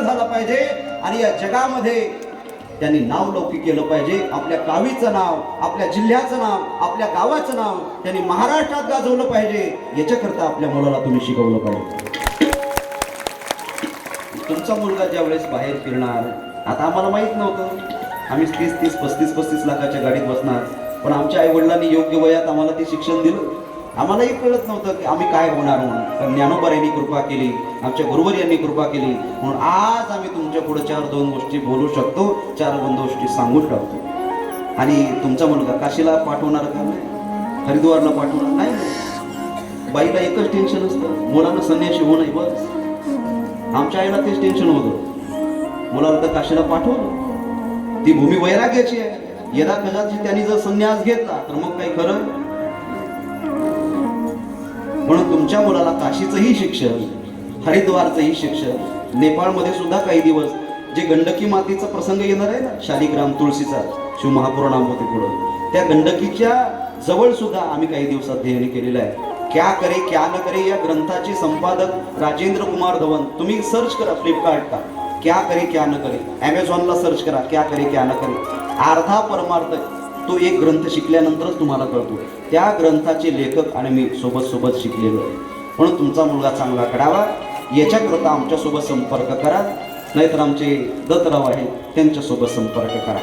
झाला पाहिजे आणि या जगामध्ये त्यांनी नाव लौकिक केलं पाहिजे. आपल्या गावीचं नाव, आपल्या जिल्ह्याचं नाव, आपल्या गावाचं नाव त्यांनी महाराष्ट्रात गाजवलं पाहिजे. याच्याकरता आपल्या मुलाला तुम्ही शिकवलं पाहिजे. तुमचा मुलगा ज्या वेळेस बाहेर फिरणार, आता आम्हाला माहित नव्हतं, आम्ही 30-30, 35-35 लाखाच्या गाडीत बसणार, पण आमच्या आई वडिलांनी योग्य वयात आम्हाला ते शिक्षण दिलं. आम्हालाही कळत नव्हतं की आम्ही काय होणार म्हणून, पण ज्ञानोबा यांनी कृपा केली, आमच्या गुरुवर यांनी कृपा केली, म्हणून आज आम्ही तुमच्या पुढे 4-2 गोष्टी बोलू शकतो, 4-2 गोष्टी सांगू शकतो. आणि तुमचा मुलगा काशीला पाठवणार का नाही, हरिद्वारला पाठवणार नाही. बाईला एकच टेन्शन असतं, मुलानं संन्याशी होऊ नये, बस. आमच्या आईला तेच टेन्शन होतं, मुलाला तर काशीला पाठवलं, ती भूमी वैराग्याची आहे. यदा कदाचित त्यांनी जर संन्यास घेतला तर मग काही खरं. म्हणून तुमच्या मुलाला काशीचंही शिक्षण, हरिद्वारचंही शिक्षण, नेपाळमध्ये सुद्धा काही दिवस जे गंडकी मातेचा प्रसंग येणार आहे ना, शालिग्राम तुळशीचा, शिव महापुराण होते पुढं, त्या गंडकीच्या जवळ सुद्धा आम्ही काही दिवसात ध्येय केलेलं आहे. क्या करे क्या न करे या ग्रंथाचे संपादक राजेंद्र कुमार धवन, तुम्ही सर्च करा फ्लिपकार्टला, क्या करे क्या न करे, अमेझॉनला सर्च करा क्या करे क्या न करे. अर्धा परमार्थ तो एक ग्रंथ शिकल्यानंतरच तुम्हाला कळतो. त्या ग्रंथाचे लेखक आणि मी सोबत शिकलेलो आहे. म्हणून तुमचा मुलगा चांगला घडावा याच्याकरता आमच्यासोबत संपर्क करा, नाहीतर आमचे दत्तराव आहे त्यांच्यासोबत संपर्क करा.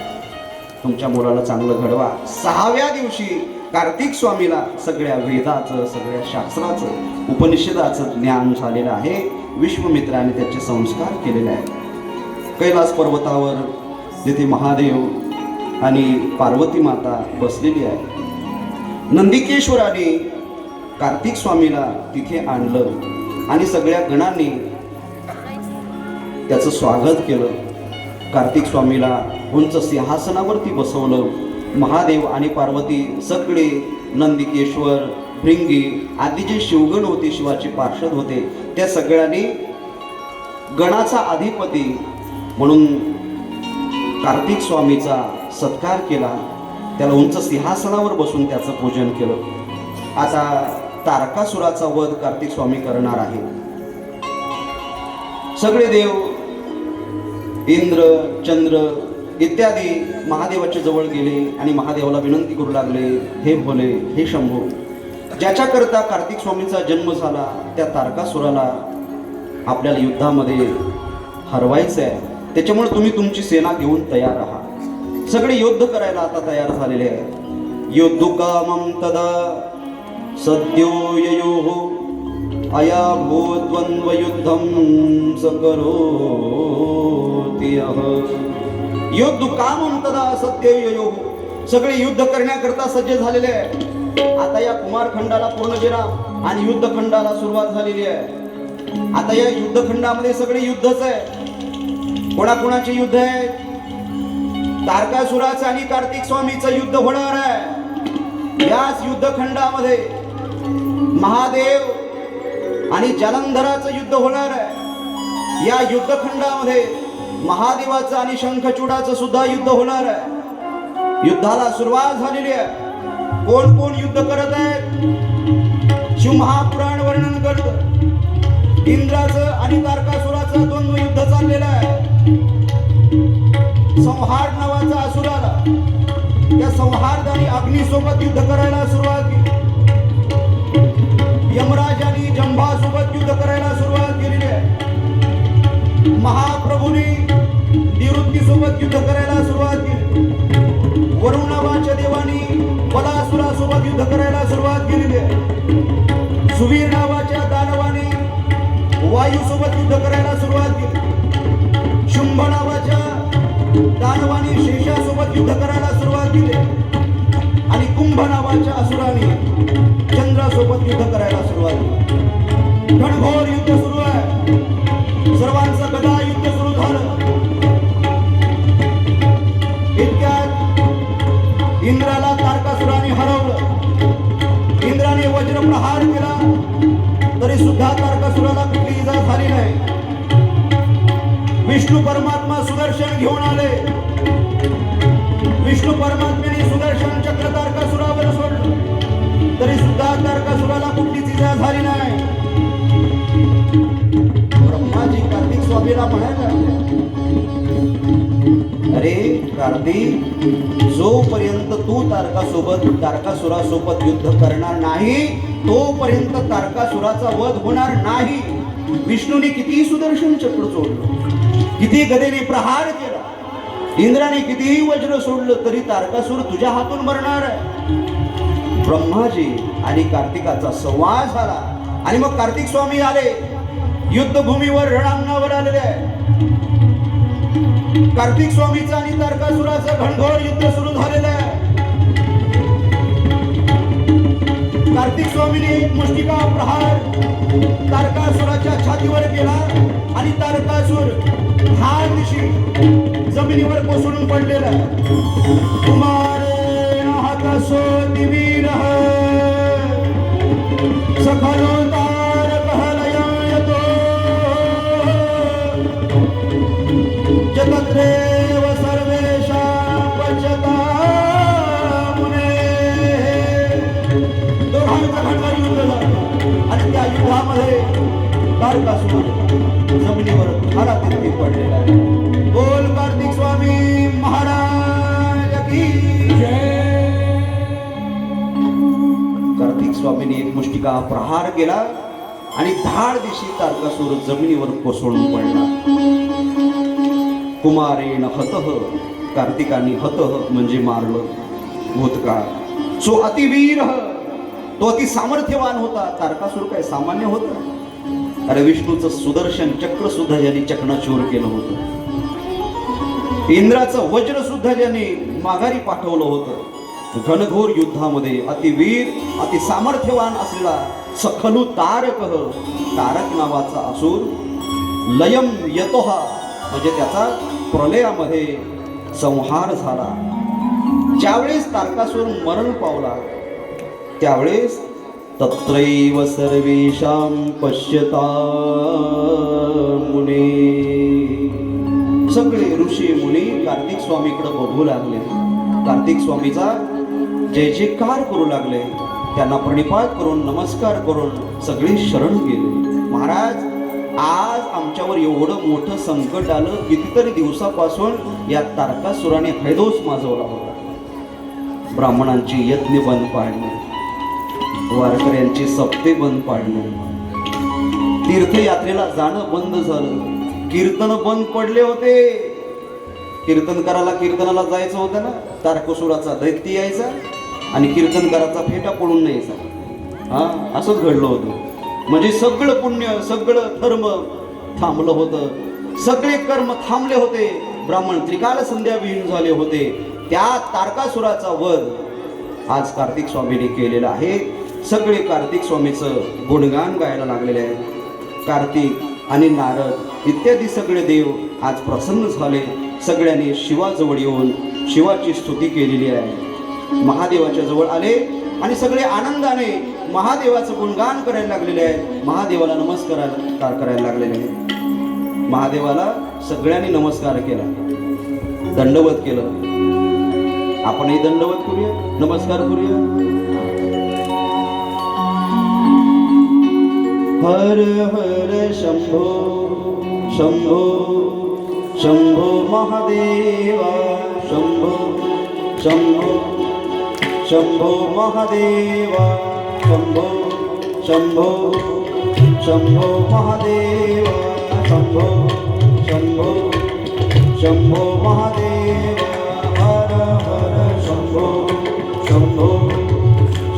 तुमच्या मुलाला चांगलं घडवा. 6व्या दिवशी कार्तिक स्वामीला सगळ्या वेदाचं, सगळ्या शास्त्राचं, उपनिषदाचं ज्ञान झालेलं आहे. विश्वमित्राने त्याचे संस्कार केलेले आहेत. कैलास पर्वतावर जिथे महादेव आणि पार्वती माता बसलेली आहे, नंदिकेश्वराने कार्तिक स्वामीला तिथे आणलं आणि सगळ्या गणांनी त्याचं स्वागत केलं. कार्तिक स्वामीला उंच सिंहासनावरती बसवलं. महादेव आणि पार्वती सगळे, नंदिकेश्वर, भृंगी आदी जे शिवगण होते, शिवाचे पार्षद होते, त्या सगळ्यांनी गणाचा अधिपती म्हणून कार्तिक स्वामीचा सत्कार केला. त्याला उंच सिंहासनावर बसून त्याचं पूजन केलं. आता तारकासुराचा वध कार्तिक स्वामी करणार आहे. सगळे देव, इंद्र, चंद्र इत्यादी महादेवाच्या जवळ गेले आणि महादेवाला विनंती करू लागले, हे भोले, हे शंभू, ज्याच्याकरता कार्तिक स्वामींचा जन्म झाला त्या तारकासुराला आपल्याला युद्धामध्ये हरवायचं आहे, त्याच्यामुळे तुम्ही तुमची सेना घेऊन तयार आहात. सगळे युद्ध करायला आता तयार झालेले आहे. युद्धकामं तदा सद्यो ययोः अयाभूद्वन्द्व युद्धं सकरोति यः. युद्धकामं तदा सद्यो ययोः, सगळे युद्ध करण्याकरता सज्ज झालेले आहे. आता या कुमारखंडाला पूर्णविराम आणि युद्धखंडाला सुरुवात झालेली आहे. आता या युद्धखंडामध्ये सगळे युद्धच आहे. कोणाकोणाचे युद्ध आहे? तारकासुराचं आणि कार्तिक स्वामीचं युद्ध होणार आहे. याच युद्धखंडामध्ये महादेव आणि जालंधराचं युद्ध होणार आहे. या युद्धखंडामध्ये महादेवाचं आणि शंखचूडाचं सुद्धा युद्ध होणार आहे. युद्धाला सुरुवात झालेली आहे. कोण कोण युद्ध करत आहे? शिव महापुराण वर्णन करत इंद्राचं आणि तारकासुराचं द्वंद्व युद्ध चाललेलं आहे. संहार नावाचा असुर आला, त्या संहारदानी अग्नीसोबत युद्ध करायला सुरुवात केली. यमराजांनी जंभासोबत युद्ध करायला सुरुवात केलेली आहे. महाप्रभूंनी निवृत्तीसोबत युद्ध करायला सुरुवात केली. वरुण नावाच्या देवानी बलासुरासोबत युद्ध करायला सुरुवात केलेली आहे. सुवीर नावाच्या दानवाने वायूसोबत युद्ध करायला सुरुवात केली. शुंभ नावाच्या दानवाने शेषासोबत युद्ध करायला सुरुवात केली आणि कुंभ नावाच्या असुराने चंद्रासोबत युद्ध करायला सुरुवात केली. घनघोर युद्ध सुरू आहे. सर्वांचं गदा युद्ध सुरू झालं. इतक्यात इंद्राला तारकासुराने हरवलं. इंद्राने वज्रप्रहार केला तरी सुद्धा तारकासुराला कुठली इजा झाली नाही. विष्णू परमात्मा सुदर्शन घेऊन आले. विष्णू परमात्म्याने सुदर्शन चक्र तारकासुरावर सोडलं तरी सुद्धा तारकासुराला कुठलीच इजा झाली नाही. ब्रह्माजी कार्तिक स्वामीला म्हणायला लागले, अरे कार्तिक, जोपर्यंत तू तारकासुरासोबत युद्ध करणार नाही तोपर्यंत तारकासुराचा वध होणार नाही. विष्णूने कितीही सुदर्शन चक्र सोडलं, किती गदेने प्रहार केला, इंद्राने कितीही वज्र सोडलं तरी तारकासुर तुझ्या हातून मरणार आहे. ब्रह्माजी आणि कार्तिकाचा संवाद झाला आणि मग कार्तिक स्वामी आले, युद्धभूमीवर रणांगणावर आलेले आहे. कार्तिक स्वामीचं आणि तारकासुराचं घनघोर युद्ध सुरू झालेलं आहे. कार्तिक स्वामीने एक मुष्टिका प्रहार तारकासुराच्या छातीवर केला आणि तारकासुर धार दिशी जमिनीवर कोसळून पडलेला. कुमारे हातासो दिवीर सखलो तारकः लयतो जगत्रेव सर्वेषां पश्यता मुने. दोघांचा घनघोर युद्ध झालं आणि त्या युद्धामध्ये तारकासुर जमिनीवर हारातिरकी पडलेला आहे. बोल कार्तिक स्वामी महाराज की जय. कार्तिक स्वामीने एक मुष्टिका प्रहार केला आणि धाड दिशी तारकासुर जमिनीवर कोसळून पडला. कुमारेण हतः, कार्तिकाने हतः म्हणजे मारलं, भूतकाळ. सो अतिवीर, तो अति सामर्थ्यवान होता. तारकासुर काय सामान्य होता? अरे विष्णूचं सुदर्शन चक्र सुद्धा ज्यांनी चकनाचूर केलं होतं, इंद्राचं वज्र सुद्धा ज्यांनी माघारी पाठवलं होतं. घनघोर युद्धामध्ये अतिवीर अति सामर्थ्यवान असलेला सखलू तारकः, तारक नावाचा असुर, लयम यतोह म्हणजे त्याचा प्रलयामध्ये संहार झाला. ज्यावेळेस तारकासुर मरण पावला त्यावेळेस तत्रैव सर्वेषां पश्यता मुने, सगळे ऋषी मुनी कार्तिक स्वामीकडे बघू लागले. कार्तिक स्वामीचा जय जयकार करू लागले. त्यांना प्रणिपात करून नमस्कार करून सगळे शरण गेले. महाराज, आज आमच्यावर एवढं मोठं संकट आलं, कितीतरी दिवसापासून या तारकासुराने हैदोस माजवला होता. ब्राह्मणांची यज्ञ बंद पाडणे, वारकऱ्यांची सप्ते बंद पाडणे, तीर्थयात्रेला जाणं बंद झालं, कीर्तन बंद पडले होते. कीर्तनाला जायचं होतं ना, तारकासुराचा दैत्य यायचा आणि कीर्तनकाराचा फेटा पडून न्यायचा. असंच घडलं होतं. म्हणजे सगळं पुण्य, सगळं धर्म थांबलं होतं, सगळे कर्म थांबले होते. ब्राह्मण त्रिकाल संध्या विहीन झाले होते. त्या तारकासुराचा वध आज कार्तिक स्वामीने केलेला आहे. सगळे कार्तिक स्वामीचं गुणगान गायला लागलेले आहेत. कार्तिक आणि नारद इत्यादी सगळे देव आज प्रसन्न झाले. सगळ्यांनी शिवाजवळ येऊन शिवाची स्तुती केलेली आहे. महादेवाच्या जवळ आले आणि सगळे आनंदाने महादेवाचं गुणगान करायला लागलेले आहे. महादेवाला नमस्कार करायला लागलेले आहे. महादेवाला सगळ्यांनी नमस्कार केला, दंडवत केलं. आपणही दंडवत करूया, नमस्कार करूया. हर हर शंभो शंभो शंभो महादेवा, शंभो शंभो शंभो महादेवा, शंभो शंभो शंभो महादेवा, शंभो शंभो शंभो महादेवा. हर हर शंभो शंभो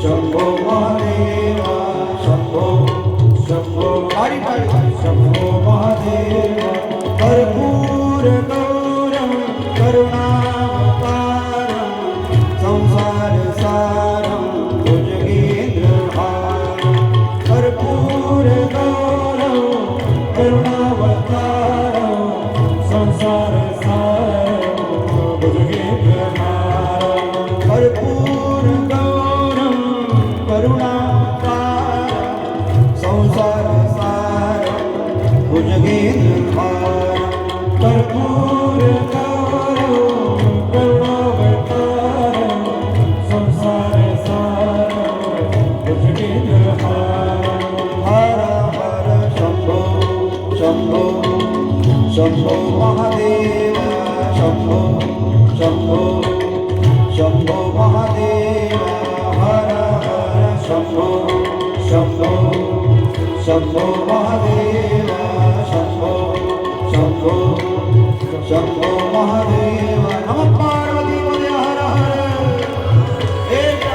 शंभो महादेवा, शंभो शंभो शंभो महादेवा. कर्पूर गौरम करुणावतारम संसार सारम भुजगेंद्रहारम. कर्पूर गौरम करुणावतारम संसार सारम भुजगेंद्रहारम. कर्पूर गौरम करुणावतारम संसार सारम भुजगेंद्रहारम. कर्पूर गौरम करुणावतारम संसार सारम भुजगेंद्रहारम. हर हर शंभो शंभो महादेव शंभो शंभो शंभो महादेव हर हर शंभो शंभो शंभो महादेव शंभो शंभो शंभो महादेव नमः पार्वती पते हर हर एक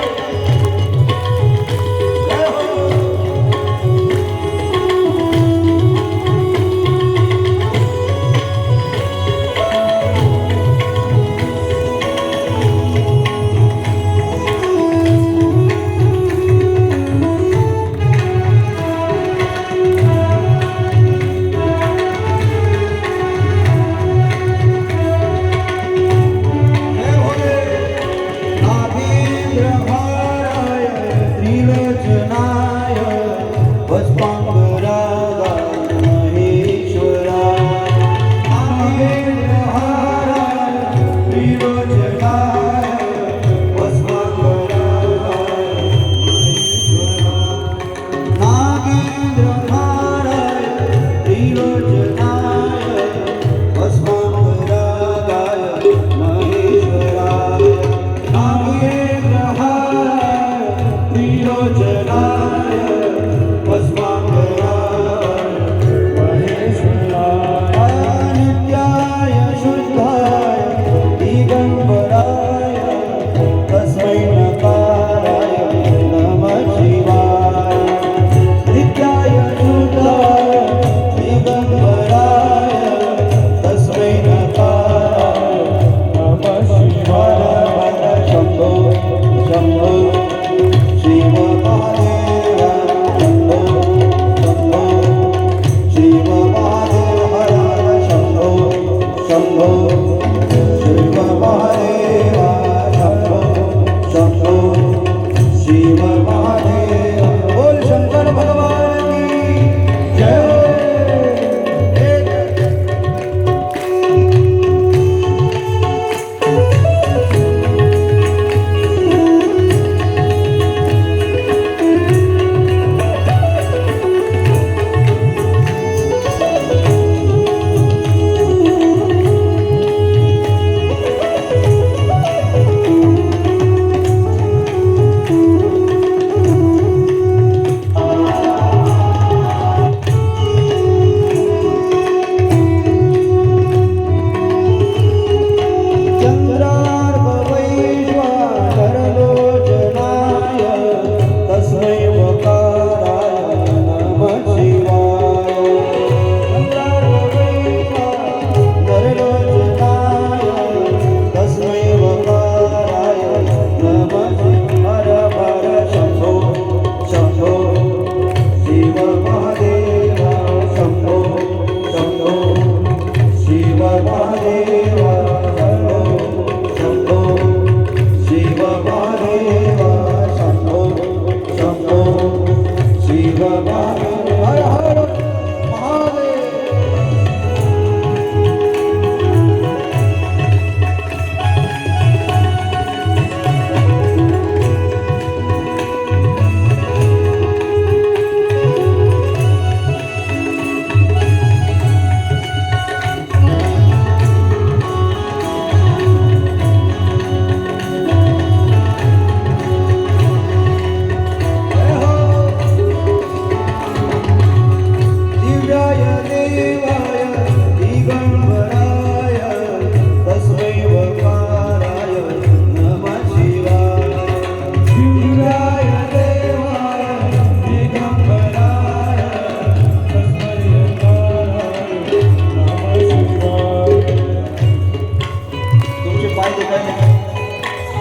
जय हो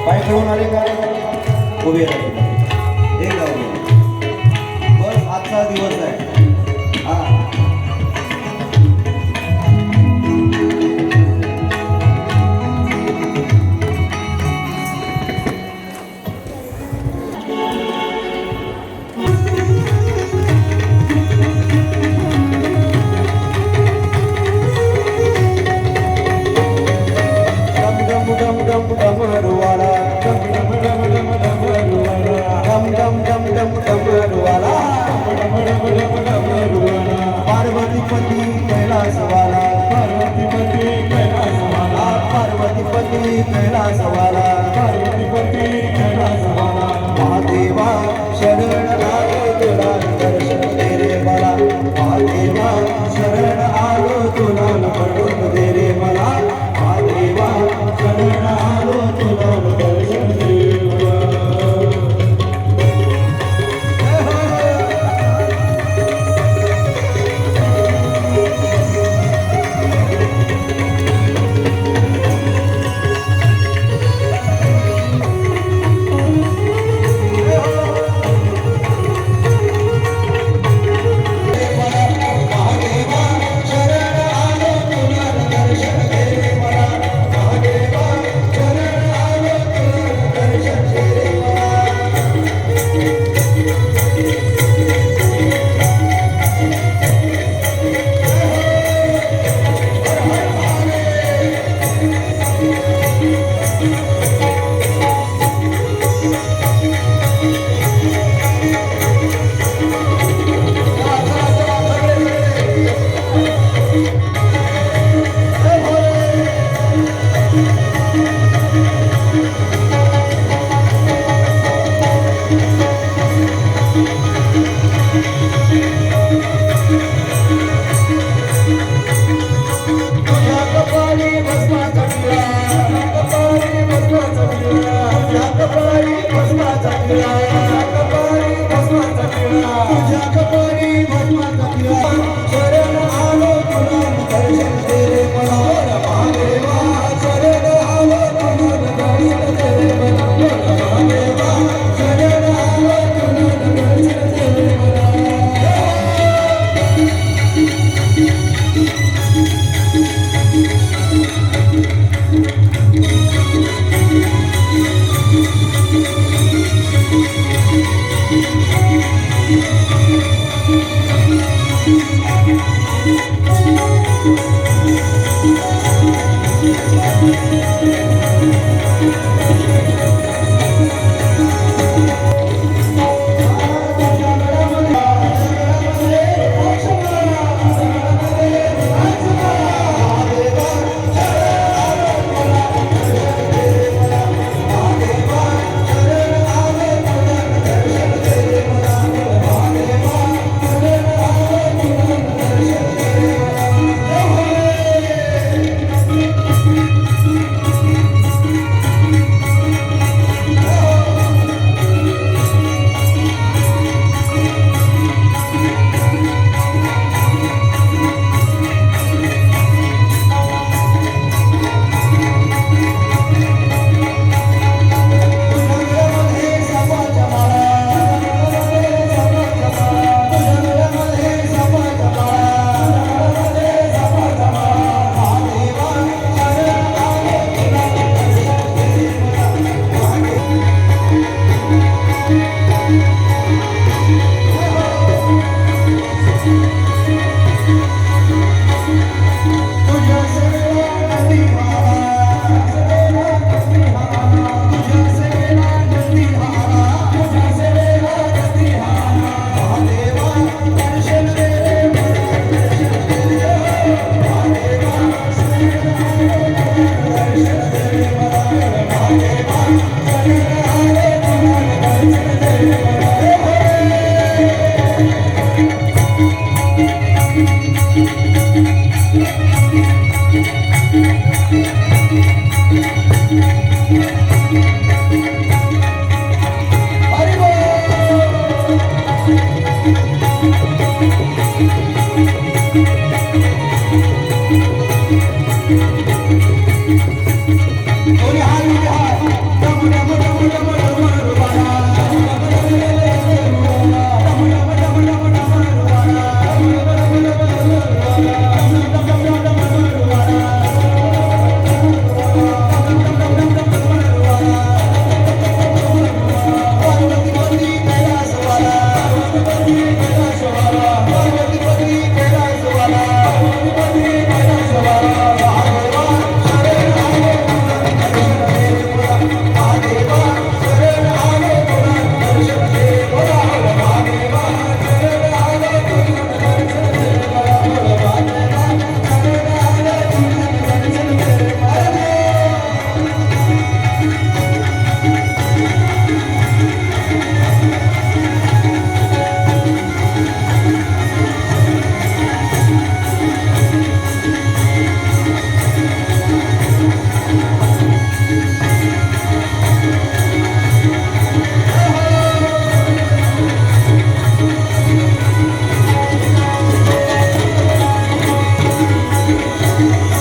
पाय खेळून आले काय उभे राहिले एक गाव बस आजचा दिवस आहे हा Dum dum dum dum dum dum dum dum dum dum dum कैलासवाला पार्वतीपती कैलासवाला Mahadeva शरण आलो तुला दर्शन दे रे मला महादेवा शरण आलो तुला पडून दे रे मला महादेवा शरण आलो तुला दर्शन दे मला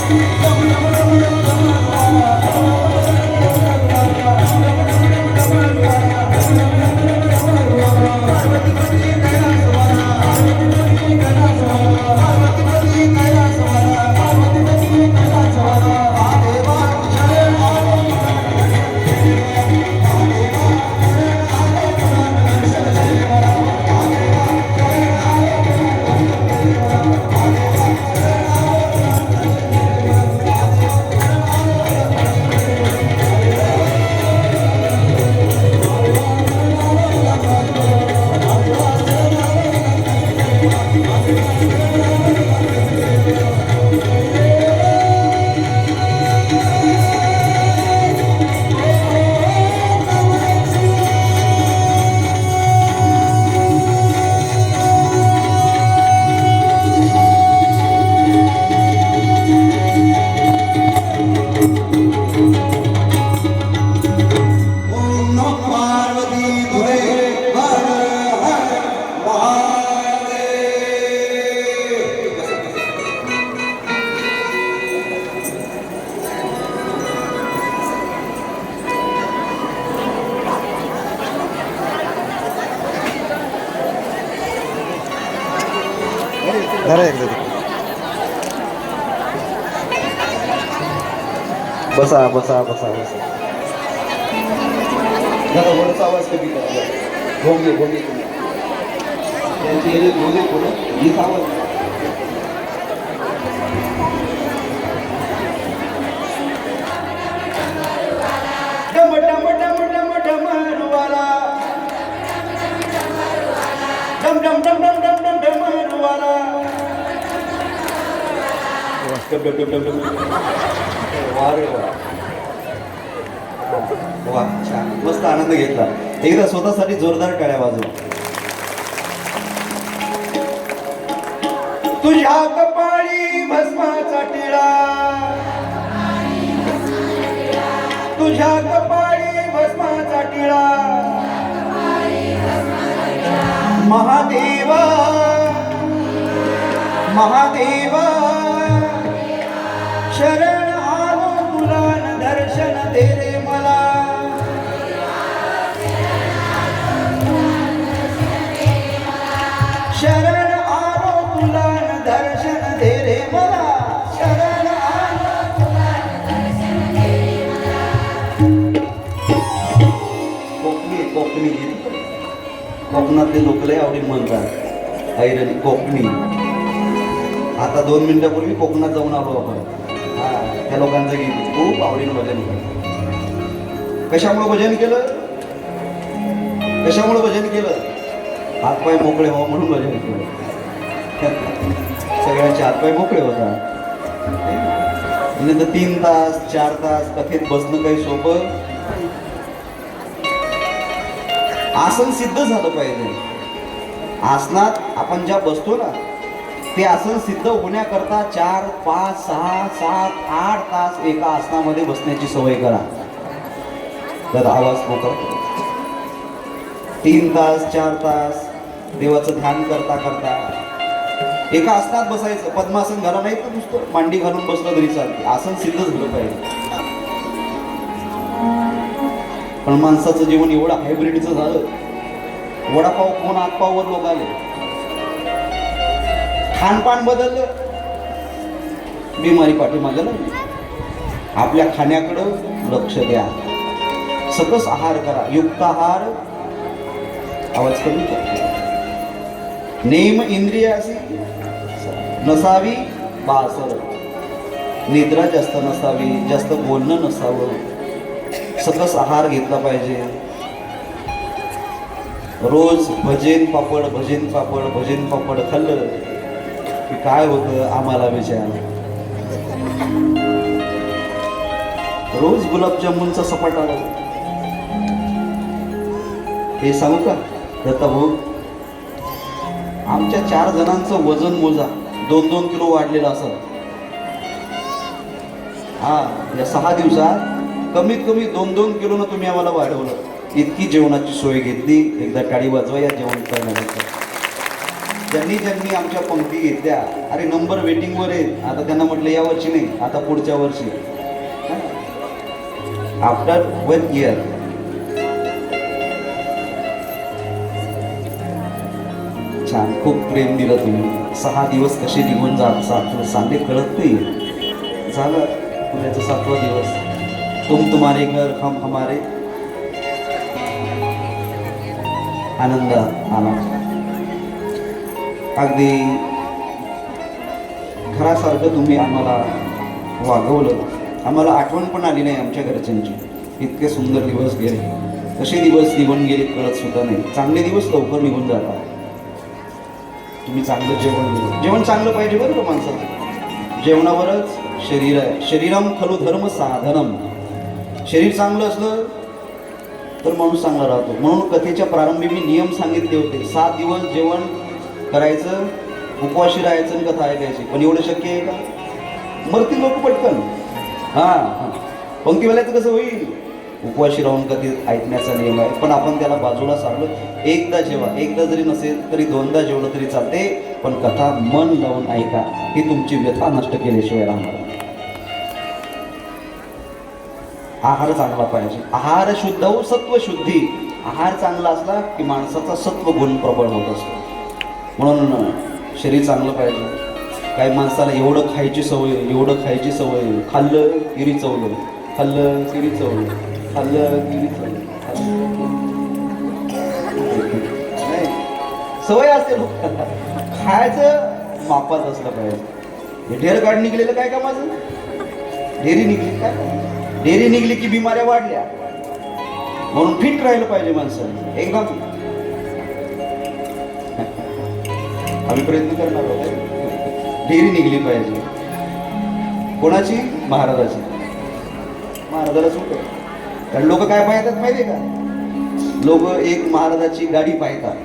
ओम नमः पार्वती धुरे हर हर महादेव. बसा बसा बसा बसा. जरा वरचा आवाज कमी करा. भोंगे भोंगे त्यांची हे भोंगे थोडं गीत आवाज. डम डम डम डम डमरुवाला डम डम डम डम डम डम डमरुवाला डम डम डम डम डम. वा रे वा. वा छान मस्त आनंद घेतला. एकदा स्वतःसाठी जोरदार टाळ्या वाजवा. तुझ्या कपाळी भस्माचा टिळा तुझ्या कपाळी भस्माचा टिळा महादेवा महादेवा शरण आलो तुला न दर्शन दे रे मला. शरण आलो तुला न दर्शन दे रे मला. शरण आलो तुला न दर्शन दे रे मला. कोकणी गीत कोकणातले लोक लय आवडीने म्हणतात. ऐरणी कोकणी. आता 2 मिनिटापूर्वी कोकणात जाऊन आलो आपण. हा त्या लोकांचं गीत खूप आवडीनं भजन केलं. कशामुळे भजन केलं? कशामुळे भजन केलं? हातपाय मोकळे व्हावं म्हणून भजन केलं. सगळ्यांचे हातपाय मोकळे होतात. म्हणजे तर 3 तास 4 तास कथेत बसणं काही सोपं. आसन सिद्ध झालं पाहिजे. आसनात आपण ज्या बसतो ना ते आसन सिद्ध होण्याकरता 4, 5, 6, 7, 8 तास एका आसनामध्ये बसण्याची सवय करा. तर आवाज मोकळा. 3 तास 4 तास देवाचं ध्यान करता करता एका आसनात बसायचं. पद्मासन घाला नाही तर नुसतं मांडी घालून बसलं तरी चालते. आसन सिद्ध झालं पाहिजे. पण माणसाचं जीवन एवढं हायब्रिडचं झालं. वडापाव कोण आतपाववर लोक आले. खानपान बदललं. बिमारी पाठीमागं नाही. आपल्या खाण्याकडं लक्ष द्या. सकस आहार करा. युक्त आहार. आवाज कमी करा. नेम इंद्रियासी नसावी बासर. निद्रा जास्त नसावी. जास्त बोलणं नसावं. सकस आहार घेतला पाहिजे. रोज भजन पापड भजन पापड भजन पापड खाल्लं की काय होतं आम्हाला विचार. रोज गुलाबजामुनचा सपाटा. हे सांगू का दत्ताभाऊ? आमच्या 4 जणांचं वजन मोजा 2-2 किलो वाढलेलं असं. हा या 6 दिवसात कमीत कमी 2-2 किलोनं तुम्ही आम्हाला वाढवलं. इतकी जेवणाची सोय घेतली. एकदा टाळी वाजवा या जेवण करण्यासाठी. ज्यांनी ज्यांनी आमच्या पंक्ती घेतल्या, अरे नंबर वेटिंगवर आहेत, आता त्यांना म्हटलं या वर्षी नाही, आता पुढच्या वर्षी. After 1 year. छान, खूप प्रेम दिलं तुम्ही. 6 दिवस कसे निघून जात सांगे कळत नाही. झालं उद्याचा 7वा दिवस. तुम तुम्हारे घर हम हमारे. आनंद आला. अगदी घरासारखं तुम्ही आम्हाला वागवलं. आम्हाला आठवण पण आली नाही आमच्या घरच्यांची. इतके सुंदर दिवस गेले. कसे दिवस निघून गेले कळत सुद्धा नाही. चांगले दिवस लवकर निघून जातात. तुम्ही चांगलं जेवण दिलं. जेवण चांगलं पाहिजे बरं का माणसाचं. जेवणावरच शरीर आहे. शरीरम खलु धर्म साधनम. शरीर चांगलं असलं तर माणूस चांगला राहतो. म्हणून कथेच्या प्रारंभी मी नियम सांगितले होते. 7 दिवस जेवण करायचं, उपवाशी राहायचं आणि कथा ऐकायची. पण एवढं शक्य आहे का? मरतील लोक पटकन. हां, पंक्तीवाल्याचं कसं होईल? उपवाशी राहून कधी ऐकण्याचा नियम आहे. पण आपण त्याला बाजूला सारलो. एकदा जेवा, एकदा जरी नसेल तरी 2दा जेवलं तरी चालते. पण कथा मन लावून ऐका. ही तुमची व्यथा नष्ट केल्याशिवाय राहणार. आहार चांगला पाहिजे. आहार शुद्ध हो सत्व शुद्धी. आहार चांगला असला की माणसाचा सत्व गुण प्रबळ होत असतो. म्हणून शरीर चांगलं पाहिजे. काही माणसाला एवढं खायची सवय, एवढं खायची सवय, खाल्लं गिरी चवलं, खाल्लं गिरी चवलं, खाल्लं गिरी चवलं. नाही, सवय असते खायचं मापात असलं पाहिजे. ढेर काढ निघलेलं काय का माझं? ढेरी निघली काय? ढेरी निघली की बिमाऱ्या वाढल्या. म्हणून फिट राहिलं पाहिजे माणसाने एकदम. आम्ही प्रयत्न करणार आहोत. ढेरी निघली पाहिजे. कोणाची? महाराजाची. महाराजाला सुट. कारण लोक काय पाहतात माहिती आहे का? लोक एक महाराजाची गाडी पाहतात.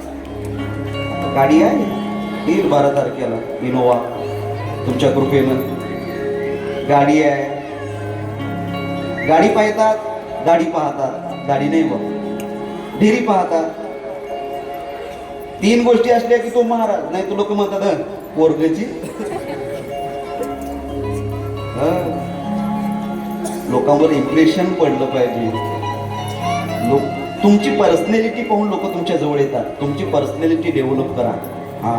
गाडी आहे, येईल 12 तारखेला इनोवा, तुमच्या कृपेनं गाडी आहे. गाडी पाहतात, गाडी पाहतात. गाडी नाही बघ, ढेरी पाहतात. 3 गोष्टी असल्या की तो महाराज. नाही तो लोक म्हणतात पोरगची. लोकांवर इम्प्रेशन पडलं पाहिजे. तुमची पर्सनॅलिटी पाहून लोक तुमच्या जवळ येतात. तुमची पर्सनॅलिटी डेव्हलप करा. हा,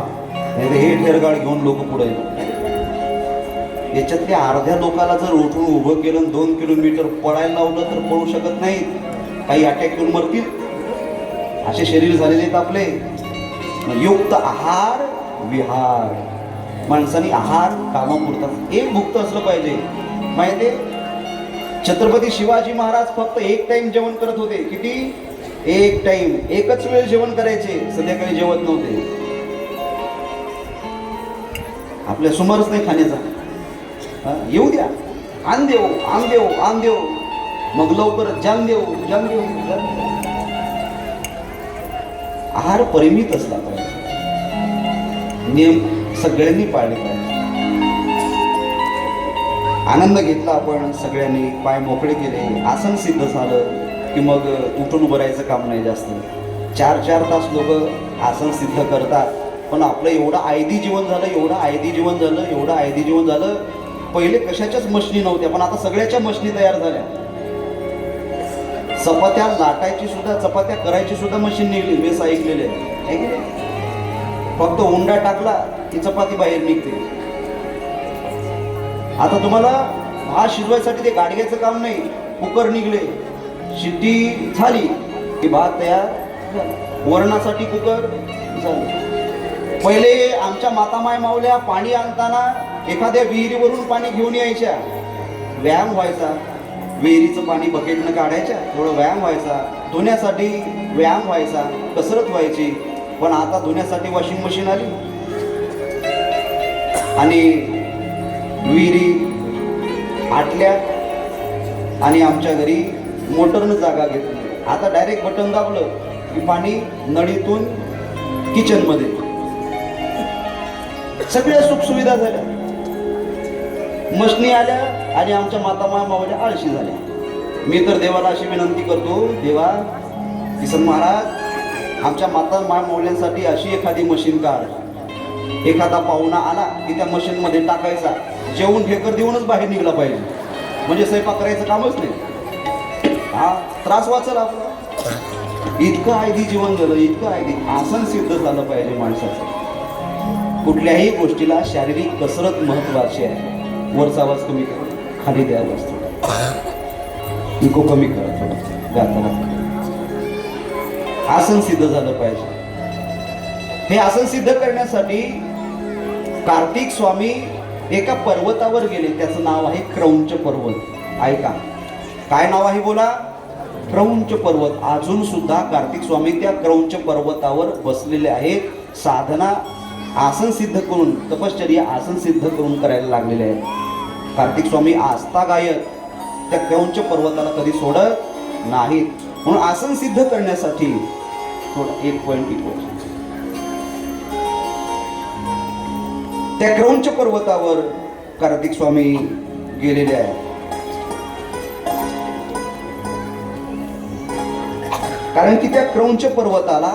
हे ठेरगाड घेऊन लोक पुढे येतात. याच्यातल्या अर्ध्या लोकाला जर उठून उभं केलं 2 किलोमीटर पळायला लावलं तर पळू शकत नाहीत. काही अटॅक करून मरतील. असे शरीर झालेले आहेत आपले. युक्त आहार विहार. माणसाने आहार कामापुरता एक भुक्त असलं पाहिजे. माहिती? छत्रपती शिवाजी महाराज फक्त 1 टाइम जेवण करत होते. किती? 1 टाइम. एकच वेळ जेवण करायचे. संध्याकाळी जेवत नव्हते. आपल्या सुमारच नाही खाण्याचा. येऊ द्या, आण देऊ, आण देऊ, आण देऊ, मग लवकर जाम देऊ, जाम देऊ, जाम देऊ. आहार परिमित असला पाहिजे. नियम सगळ्यांनी पाळले पाहिजे. आनंद घेतला आपण सगळ्यांनी. पाय मोकळे केले, आसन सिद्ध झालं की मग उठून उभं राहायचं काम नाही जास्त. 4-4 तास लोक आसन सिद्ध करतात. पण आपलं एवढं आयदी जीवन झालं, एवढं आयदी जीवन झालं, एवढं आयदी जीवन झालं. पहिले कशाच्याच मशनी नव्हत्या, पण आता सगळ्याच्या मशनी तयार झाल्या. चपात्या लाटायची सुद्धा, चपात्या करायची सुद्धा मशीन निघली. मी ऐकलेले आहे की नाही? फक्त उंडा टाकला की चपाती बाहेर निघते. आता तुम्हाला भात शिजवायसाठी ते गाडग्याचं काम नाही. कुकर निघले, शिट्टी झाली की भात तयार. वरणासाठी कुकर झालं. पहिले आमच्या मातामाय माऊल्या पाणी आणताना एखाद्या विहिरीवरून पाणी घेऊन यायच्या. व्यायाम व्हायचा. विहिरीचं पाणी बकेटनं काढायच्या, थोडं व्यायाम व्हायचा. धुण्यासाठी व्यायाम व्हायचा, कसरत व्हायची. पण आता धुण्यासाठी वॉशिंग मशीन आली आणि विहिरी आटल्या आणि आमच्या घरी मोटरनं जागा घेतली. आता डायरेक्ट बटन दाबलं की पाणी नळीतून किचनमध्ये. सगळ्या सुखसुविधा झाल्या. मशनी आल्या आणि आमच्या माता मावल्या आळशी झाल्या. मी तर देवाला अशी विनंती करतो, देवा किसन महाराज आमच्या माता मावल्यांसाठी अशी एखादी मशीन काढ एखादा पाहुणा आला की त्या मशीनमध्ये टाकायचा, जेवून ढेकर देऊनच बाहेर निघला पाहिजे, म्हणजे स्वयंपाक करायचं कामच नाही. हा त्रास वाचल आपला. इतकं आयदी जीवन झालं, इतकं आयदी आसन सिद्ध झालं पाहिजे माणसाचं. कुठल्याही गोष्टीला शारीरिक कसरत महत्वाची आहे. वरचा आवाज कमी करा, खाली द्यायला असतो, इको कमी करा थोडं गाताना. आसन सिद्ध झालं पाहिजे. हे आसन सिद्ध करण्यासाठी कार्तिक स्वामी एका पर्वतावर गेले. त्याचं नाव आहे क्रौंच पर्वत. ऐका, काय नाव आहे बोला? क्रौंच पर्वत. अजून सुद्धा कार्तिक स्वामी त्या क्रौंच पर्वतावर बसलेले आहेत. साधना आसन सिद्ध करून, तपश्चर्या आसन सिद्ध करून करायला लागलेले आहेत. कार्तिक स्वामी आस्था गायक त्या क्रौंच पर्वताला कधी सोडत नाहीत. म्हणून आसन सिद्ध करण्यासाठी थोडं एक पॉइंट इको. त्या क्रौंच पर्वतावर कार्तिक स्वामी गेलेले आहेत. कारण की त्या क्रौंच पर्वताला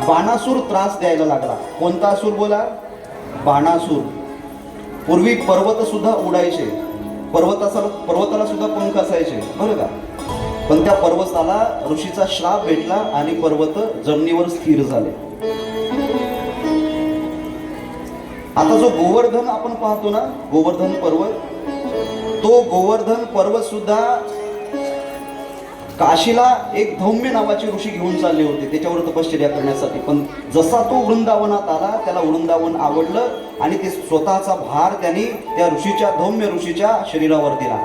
बाणासूर त्रास द्यायला लागला. कोणता असुर बोला? बाणासूर. पूर्वी पर्वत सुद्धा उडायचे, पर्वताला सुद्धा पंख असायचे बरं का. पण त्या पर्वताला ऋषीचा श्राप भेटला आणि पर्वत जमिनीवर स्थिर झाले. आता जो गोवर्धन आपण पाहतो ना, गोवर्धन पर्वत, तो गोवर्धन पर्वत सुद्धा काशीला एक धौम्य नावाचे ऋषी घेऊन चालले होते त्याच्यावर तपश्चर्या करण्यासाठी. पण जसा तो वृंदावनात आला, त्याला वृंदावन आवडलं आणि ते स्वतःचा भार त्यांनी त्या ऋषीच्या, धौम्य ऋषीच्या शरीरावर दिला.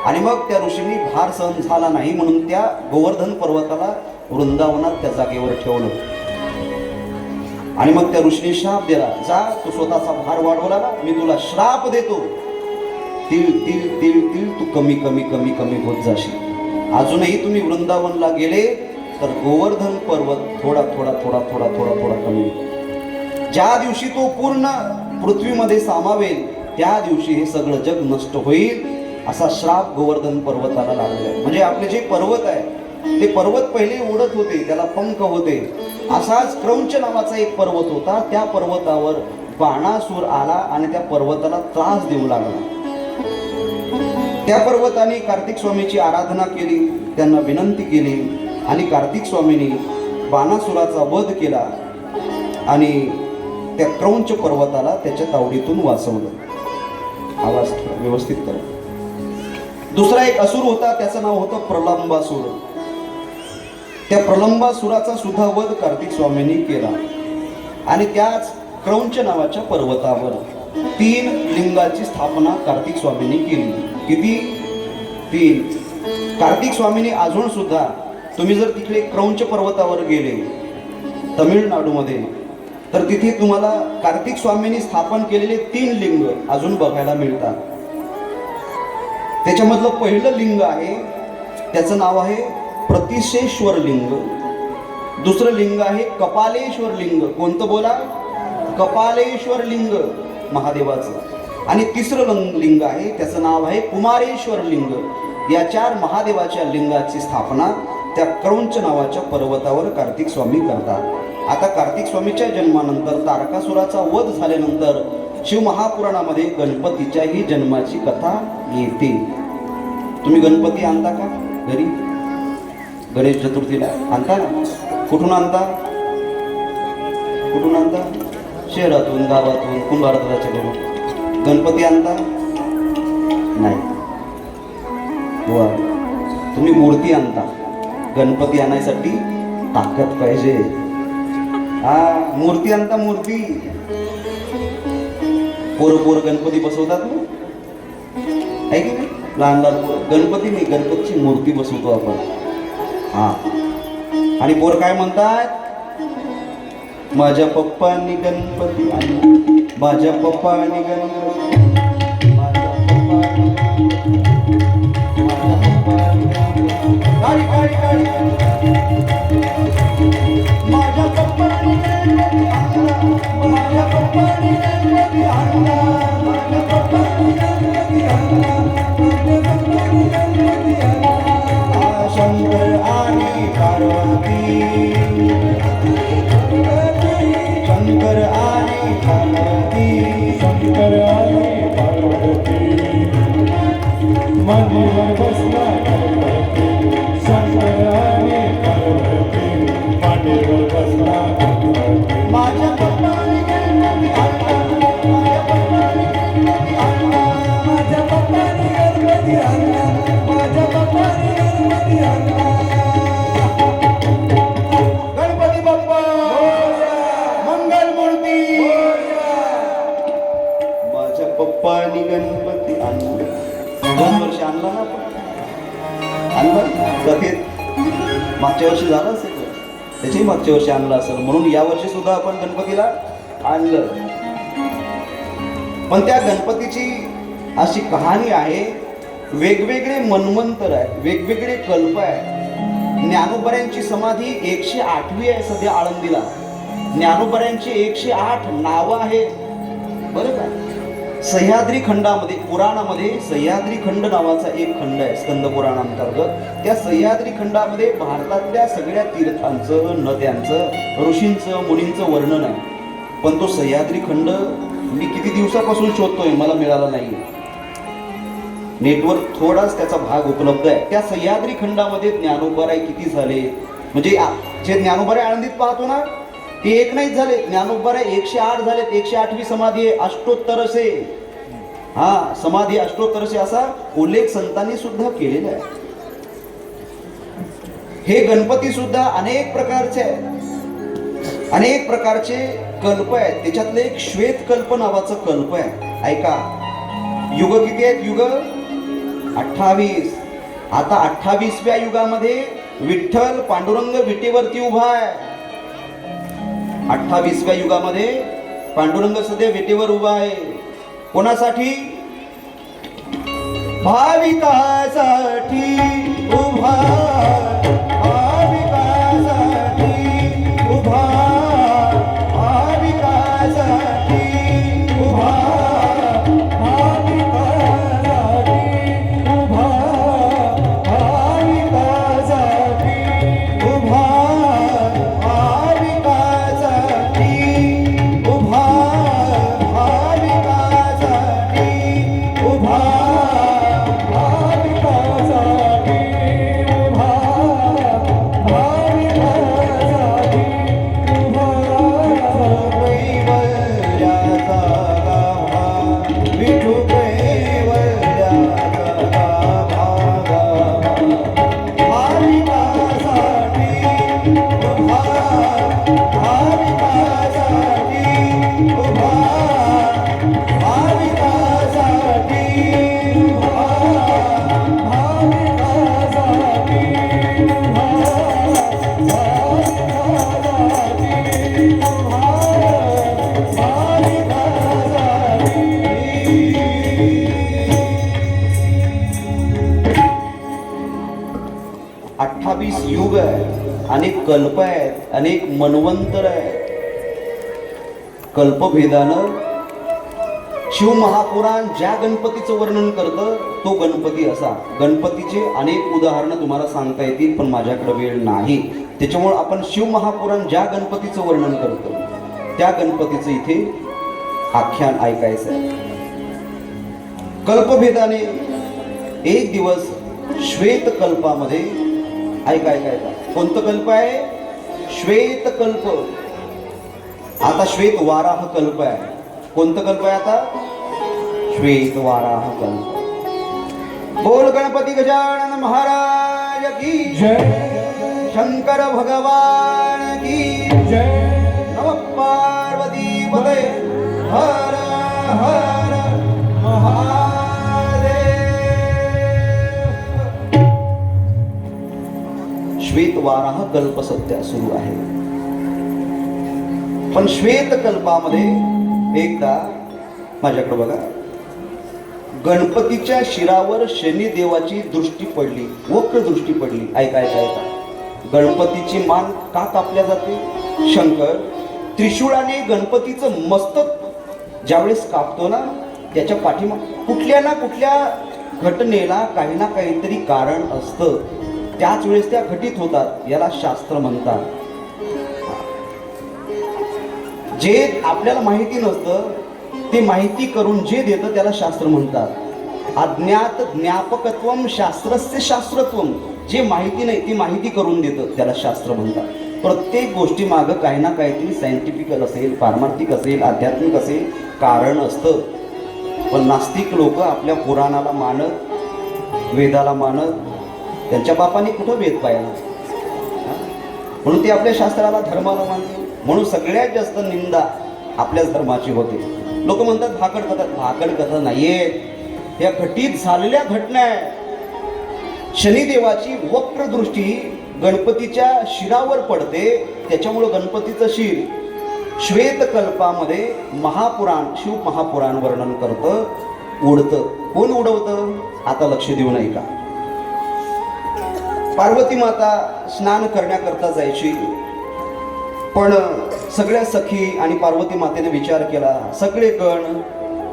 आणि मग त्या ऋषींनी भार सहन झाला नाही म्हणून त्या गोवर्धन पर्वताला वृंदावनात त्या जागेवर ठेवलं. आणि मग त्या ऋषीने श्राप दिला, जा तू स्वतःचा भार वाढवला ना, मी तुला श्राप देतो, तिळ तिळ तिळ तिळ तू कमी कमी कमी कमी होत जाशील. अजूनही तुम्ही वृंदावनला गेले तर गोवर्धन पर्वत थोडा थोडा थोडा थोडा थोडा थोडा कमी. ज्या दिवशी तो पूर्ण पृथ्वीमध्ये सामावेल त्या दिवशी हे सगळं जग नष्ट होईल, असा श्राप गोवर्धन पर्वताला लागलेला आहे. म्हणजे आपले जे पर्वत आहे ते पर्वत पहिले उडत होते, त्याला पंख होते. असाच क्रौंच नावाचा एक पर्वत होता. त्या पर्वतावर बाणासूर आला आणि त्या पर्वताला त्रास देऊ लागला. त्या पर्वताने कार्तिक स्वामीची आराधना केली, त्यांना विनंती केली आणि कार्तिक स्वामींनी बाणासुराचा वध केला आणि त्या क्रौंच पर्वताला त्याच्या तावडीतून वाचवलं. आवाज व्यवस्थित करा. दुसरा एक असुर होता, त्याचं नाव होतं प्रलंबासूर. त्या प्रलंबासुराचा सुद्धा वध कार्तिक स्वामींनी केला. आणि त्याच क्रौंच नावाच्या पर्वतावर 3 लिंगाची स्थापना कार्तिक स्वामींनी केली. किती? 3. कार्तिक स्वामींनी अजून सुद्धा, तुम्ही जर तिकडे क्रौंच पर्वतावर गेले तमिळनाडूमध्ये, तर तिथे तुम्हाला कार्तिक स्वामींनी स्थापन केलेले 3 लिंग अजून बघायला मिळतात. त्याच्यामधलं पहिलं लिंग आहे, त्याचं नाव आहे प्रतिशेश्वर लिंग. दुसरं लिंग आहे कपालेश्वर लिंग. कोणतं बोला? कपालेश्वर लिंग महादेवाचं. आणि तिसरं लिंग आहे, त्याचं नाव आहे कुमारेश्वर लिंग. या 4 महादेवाच्या लिंगाची स्थापना त्या क्रौंच नावाच्या पर्वतावर कार्तिक स्वामी करतात. आता कार्तिक स्वामीच्या जन्मानंतर, तारकासुराचा वध झाल्यानंतर शिवमहापुराणामध्ये गणपतीच्याही जन्माची कथा येते. तुम्ही गणपती आणता का घरी? गणेश चतुर्थीला आणता ना? कुठून आणता? कुठून आणता? शहरातून, गावातून, कुंभारदाच्या घरून गणपती आणता? नाही. वा, तुम्ही मूर्ती आणता. गणपती आणायसाठी ताकद पाहिजे. हा, मूर्ती आणता, मूर्ती. पोर गणपती बसवतात ना, आहे की नाही? लहान लहान पोरं. गणपती नाही, गणपतीची मूर्ती बसवतो आपण. हा, आणि पोर काय म्हणतात? माझ्या पप्पांनी गणपती आणला, माझ्या पप्पांनी गणपती, माझ्या पप्पांनी, गाडी गाडी गाडी, माझ्या पप्पांनी गणपती आणला, माझ्या पप्पांनी गणपती आणला, माझ्या पप्पांनी गणपती आणला, गणपती आणला. शंकर आणि पार्वती, शंकर आणि मांडीवर बसला गणपती शंकराने पार्वती मांडीवर बसला गणपती माझ्या पप्पाने गणपती आणला, माझ्या पप्पाने गणपती आणला, माझ्या पप्पाने गणपती आणला, माझ्या पप्पाने गणपती आणला. गणपती बाप्पा मंगल मूर्ती. माझ्या पप्पानी गणपती आणला. 2 वर्ष आणला ना आपण, आणला कथेत मागच्या वर्षी झालं असेल, त्याची मागच्या वर्षी आणला असेल, म्हणून या वर्षी सुद्धा आपण गणपतीला आणलं. पण त्या गणपतीची अशी कहाणी आहे, वेगवेगळे मन्वंतर आहे, वेगवेगळे कल्प आहे. ज्ञानोबऱ्यांची समाधी 108वी आहे सध्या आळंदीला. ज्ञानोबऱ्यांची 108 नावं आहेत बरं का. सह्याद्री खंडामध्ये, पुराणामध्ये सह्याद्री खंड नावाचा एक खंड आहे स्कंद पुराणांतर्गत. त्या सह्याद्री खंडामध्ये भारतातल्या सगळ्या तीर्थांचं, नद्यांचं, ऋषींचं, मुनींचं वर्णन आहे. पण तो सह्याद्री खंड मी किती दिवसापासून शोधतोय, मला मिळाला नाही. नेटवर थोडाच त्याचा भाग उपलब्ध आहे. त्या सह्याद्री खंडामध्ये ज्ञानोबराय किती झाले, म्हणजे जे ज्ञानोबराय आळंदीत पाहतो ना, ते एक नाहीच झाले, ज्ञानोबराय 108 झालेत. 108वी समाधी आहे अष्टोत्तरसे. हा, समाधी अष्टोत्तरसे असा उल्लेख संतांनी सुद्धा केलेला आहे. हे गणपती सुद्धा अनेक प्रकारचे आहेत, अनेक प्रकारचे कल्प आहेत. त्याच्यातलं एक श्वेत कल्प नावाचं कल्प आहे. ऐका, युग किती आहेत? युग 28. आता 28व्या युगामध्ये विठ्ठल पांडुरंग विटेवरती उभा आहे. 28व्या युगामध्ये पांडुरंग सध्या विटेवर उभा आहे. कोणासाठी? भाविकासाठी उभा, भाविकासाठी उभा, भाविकासाठी उभा, भाविकासाठी उभा, भाविकासाठी उभा, भाविकासाठी उभा, भाविकासाठी उभा, भाविकासाठी उभा, भाविकासाठी उभा. कैवल्याचा गाभा, विठू कैवल्याचा गाभा, भाविकासाठी उभा, भाविकासाठी उभा, भाविकासाठी उभा, भाविकासाठी उभा. 28 युग आहे, अनेक कल्प आहेत, अनेक मन्वंतर आहेत. कल्पभेदानं शिव महापुराण ज्या गणपतीचं वर्णन करतं तो गणपती असा. गणपतीचे अनेक उदाहरणं तुम्हाला सांगता येतील, पण माझ्याकडे वेळ नाही. त्याच्यामुळे आपण शिव महापुराण ज्या गणपतीचं वर्णन करतो त्या गणपतीचं इथे आख्यान ऐकायचं आहे. कल्पभेदाने एक दिवस श्वेत कल्पामध्ये, ऐका, कोणतं कल्प आहे? श्वेत कल्प. आता श्वेत वाराह कल्प आहे. कोणतं कल्प आहे आता? श्वेत वाराह कल्प. बोल गणपती गजानन महाराज की जय, शंकर भगवान की जय. नमः पार्वती पते हर हर महादेव. श्वेत वाराह कल्प सध्या सुरू आहे. पण श्वेत कल्पामध्ये एकदा माझ्याकडे बघा, गणपतीच्या शिरावर शनिदेवाची दृष्टी पडली, वक्र दृष्टी पडली. ऐका, गणपतीची मान का कापल्या जाते? शंकर त्रिशूळाने गणपतीचं मस्तक ज्यावेळेस कापतो ना, त्याच्या पाठीमा कुठल्या ना कुठल्या घटनेला काही ना काहीतरी कारण असतं. त्याच वेळेस त्या घटित होतात. याला शास्त्र म्हणतात. जे आपल्याला माहिती नसतं ते माहिती करून जे देतं त्याला शास्त्र म्हणतात. अज्ञात ज्ञापकत्वम शास्त्रस्य शास्त्रत्वम. जे माहिती नाही ती माहिती करून देतं, त्याला शास्त्र म्हणतात. प्रत्येक गोष्टी मागं काही ना काहीतरी सायंटिफिकल असेल, पारमार्थिक असेल, आध्यात्मिक असेल कारण असतं. पण नास्तिक लोक आपल्या पुराणाला मानत, वेदाला मानत, त्यांच्या बापाने कुठं वेद पाहिला म्हणून ते आपल्या शास्त्राला धर्माला मानते. म्हणून सगळ्यात जास्त निंदा आपल्याच धर्माची होते. लोक म्हणतात भाकड कथा. भाकड कथा नाहीये, या घटित झालेल्या घटना आहे. शनिदेवाची वक्र दृष्टी गणपतीच्या शिरावर पडते, त्याच्यामुळं गणपतीचं शिर श्वेतकल्पामध्ये महापुराण, शिव महापुराण वर्णन करतं, उडतं. कोण उडवतं? आता लक्ष देऊ नये का. पार्वती माता स्नान करण्याकरता जायची, पण सगळ्या सखी आणि पार्वती मातेने विचार केला, सगळे गण,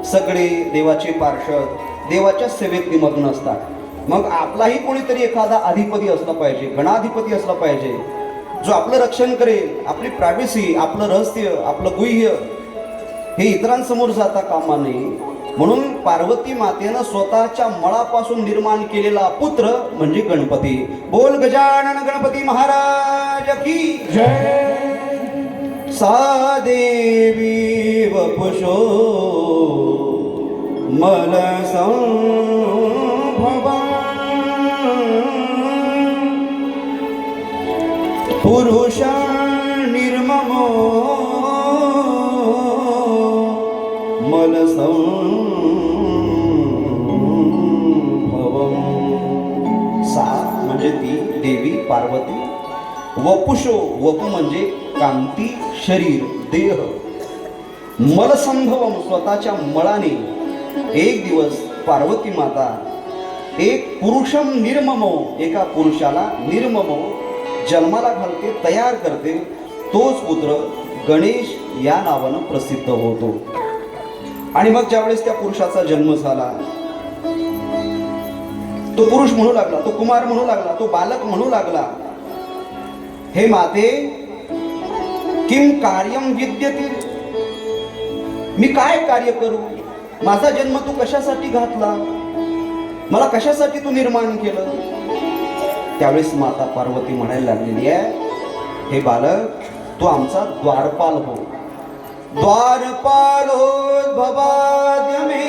सगळे देवाचे पार्षद देवाच्या सेवेत निमग्न असतात. मग आपलाही कोणीतरी एखादा अधिपती असला पाहिजे, गणाधिपती असला पाहिजे, जो आपलं रक्षण करेल. आपली प्रायव्हसी, आपलं रहस्य, आपलं गुह्य हे इतरांसमोर जाता कामा नये. म्हणून पार्वती मातेनं स्वतःच्या मळापासून निर्माण केलेला पुत्र म्हणजे गणपती. बोल गजानन गणपती महाराज की जय. सा देवी वपुषो मल संभवा पुरुष निर्ममो मल संभवम. सा म्हणजे ती देवी पार्वती. वपुषो, वपू म्हणजे कांती, शरीर, देह. मलसंभवम स्वतःच्या मळाने एक दिवस पार्वती माता एक पुरुषम निर्ममो, एका पुरुषाला निर्ममो जन्माला घालते, तयार करते. तोच पुत्र गणेश या नावानं प्रसिद्ध होतो. आणि मग ज्यावेळेस त्या पुरुषाचा जन्म झाला, तो पुरुष म्हणू लागला, तो कुमार म्हणू लागला, तो बालक म्हणू लागला, हे माते किम कार्यम विद्यते, मी काय कार्य करू. माझा जन्म तू कशासाठी घातला, मला कशासाठी तू निर्माण केलं. त्यावेळेस माता पार्वती म्हणायला लागलेली आहे, हे बालक तू आमचा द्वारपाल हो. द्वारपालोद्भवाद्य मे,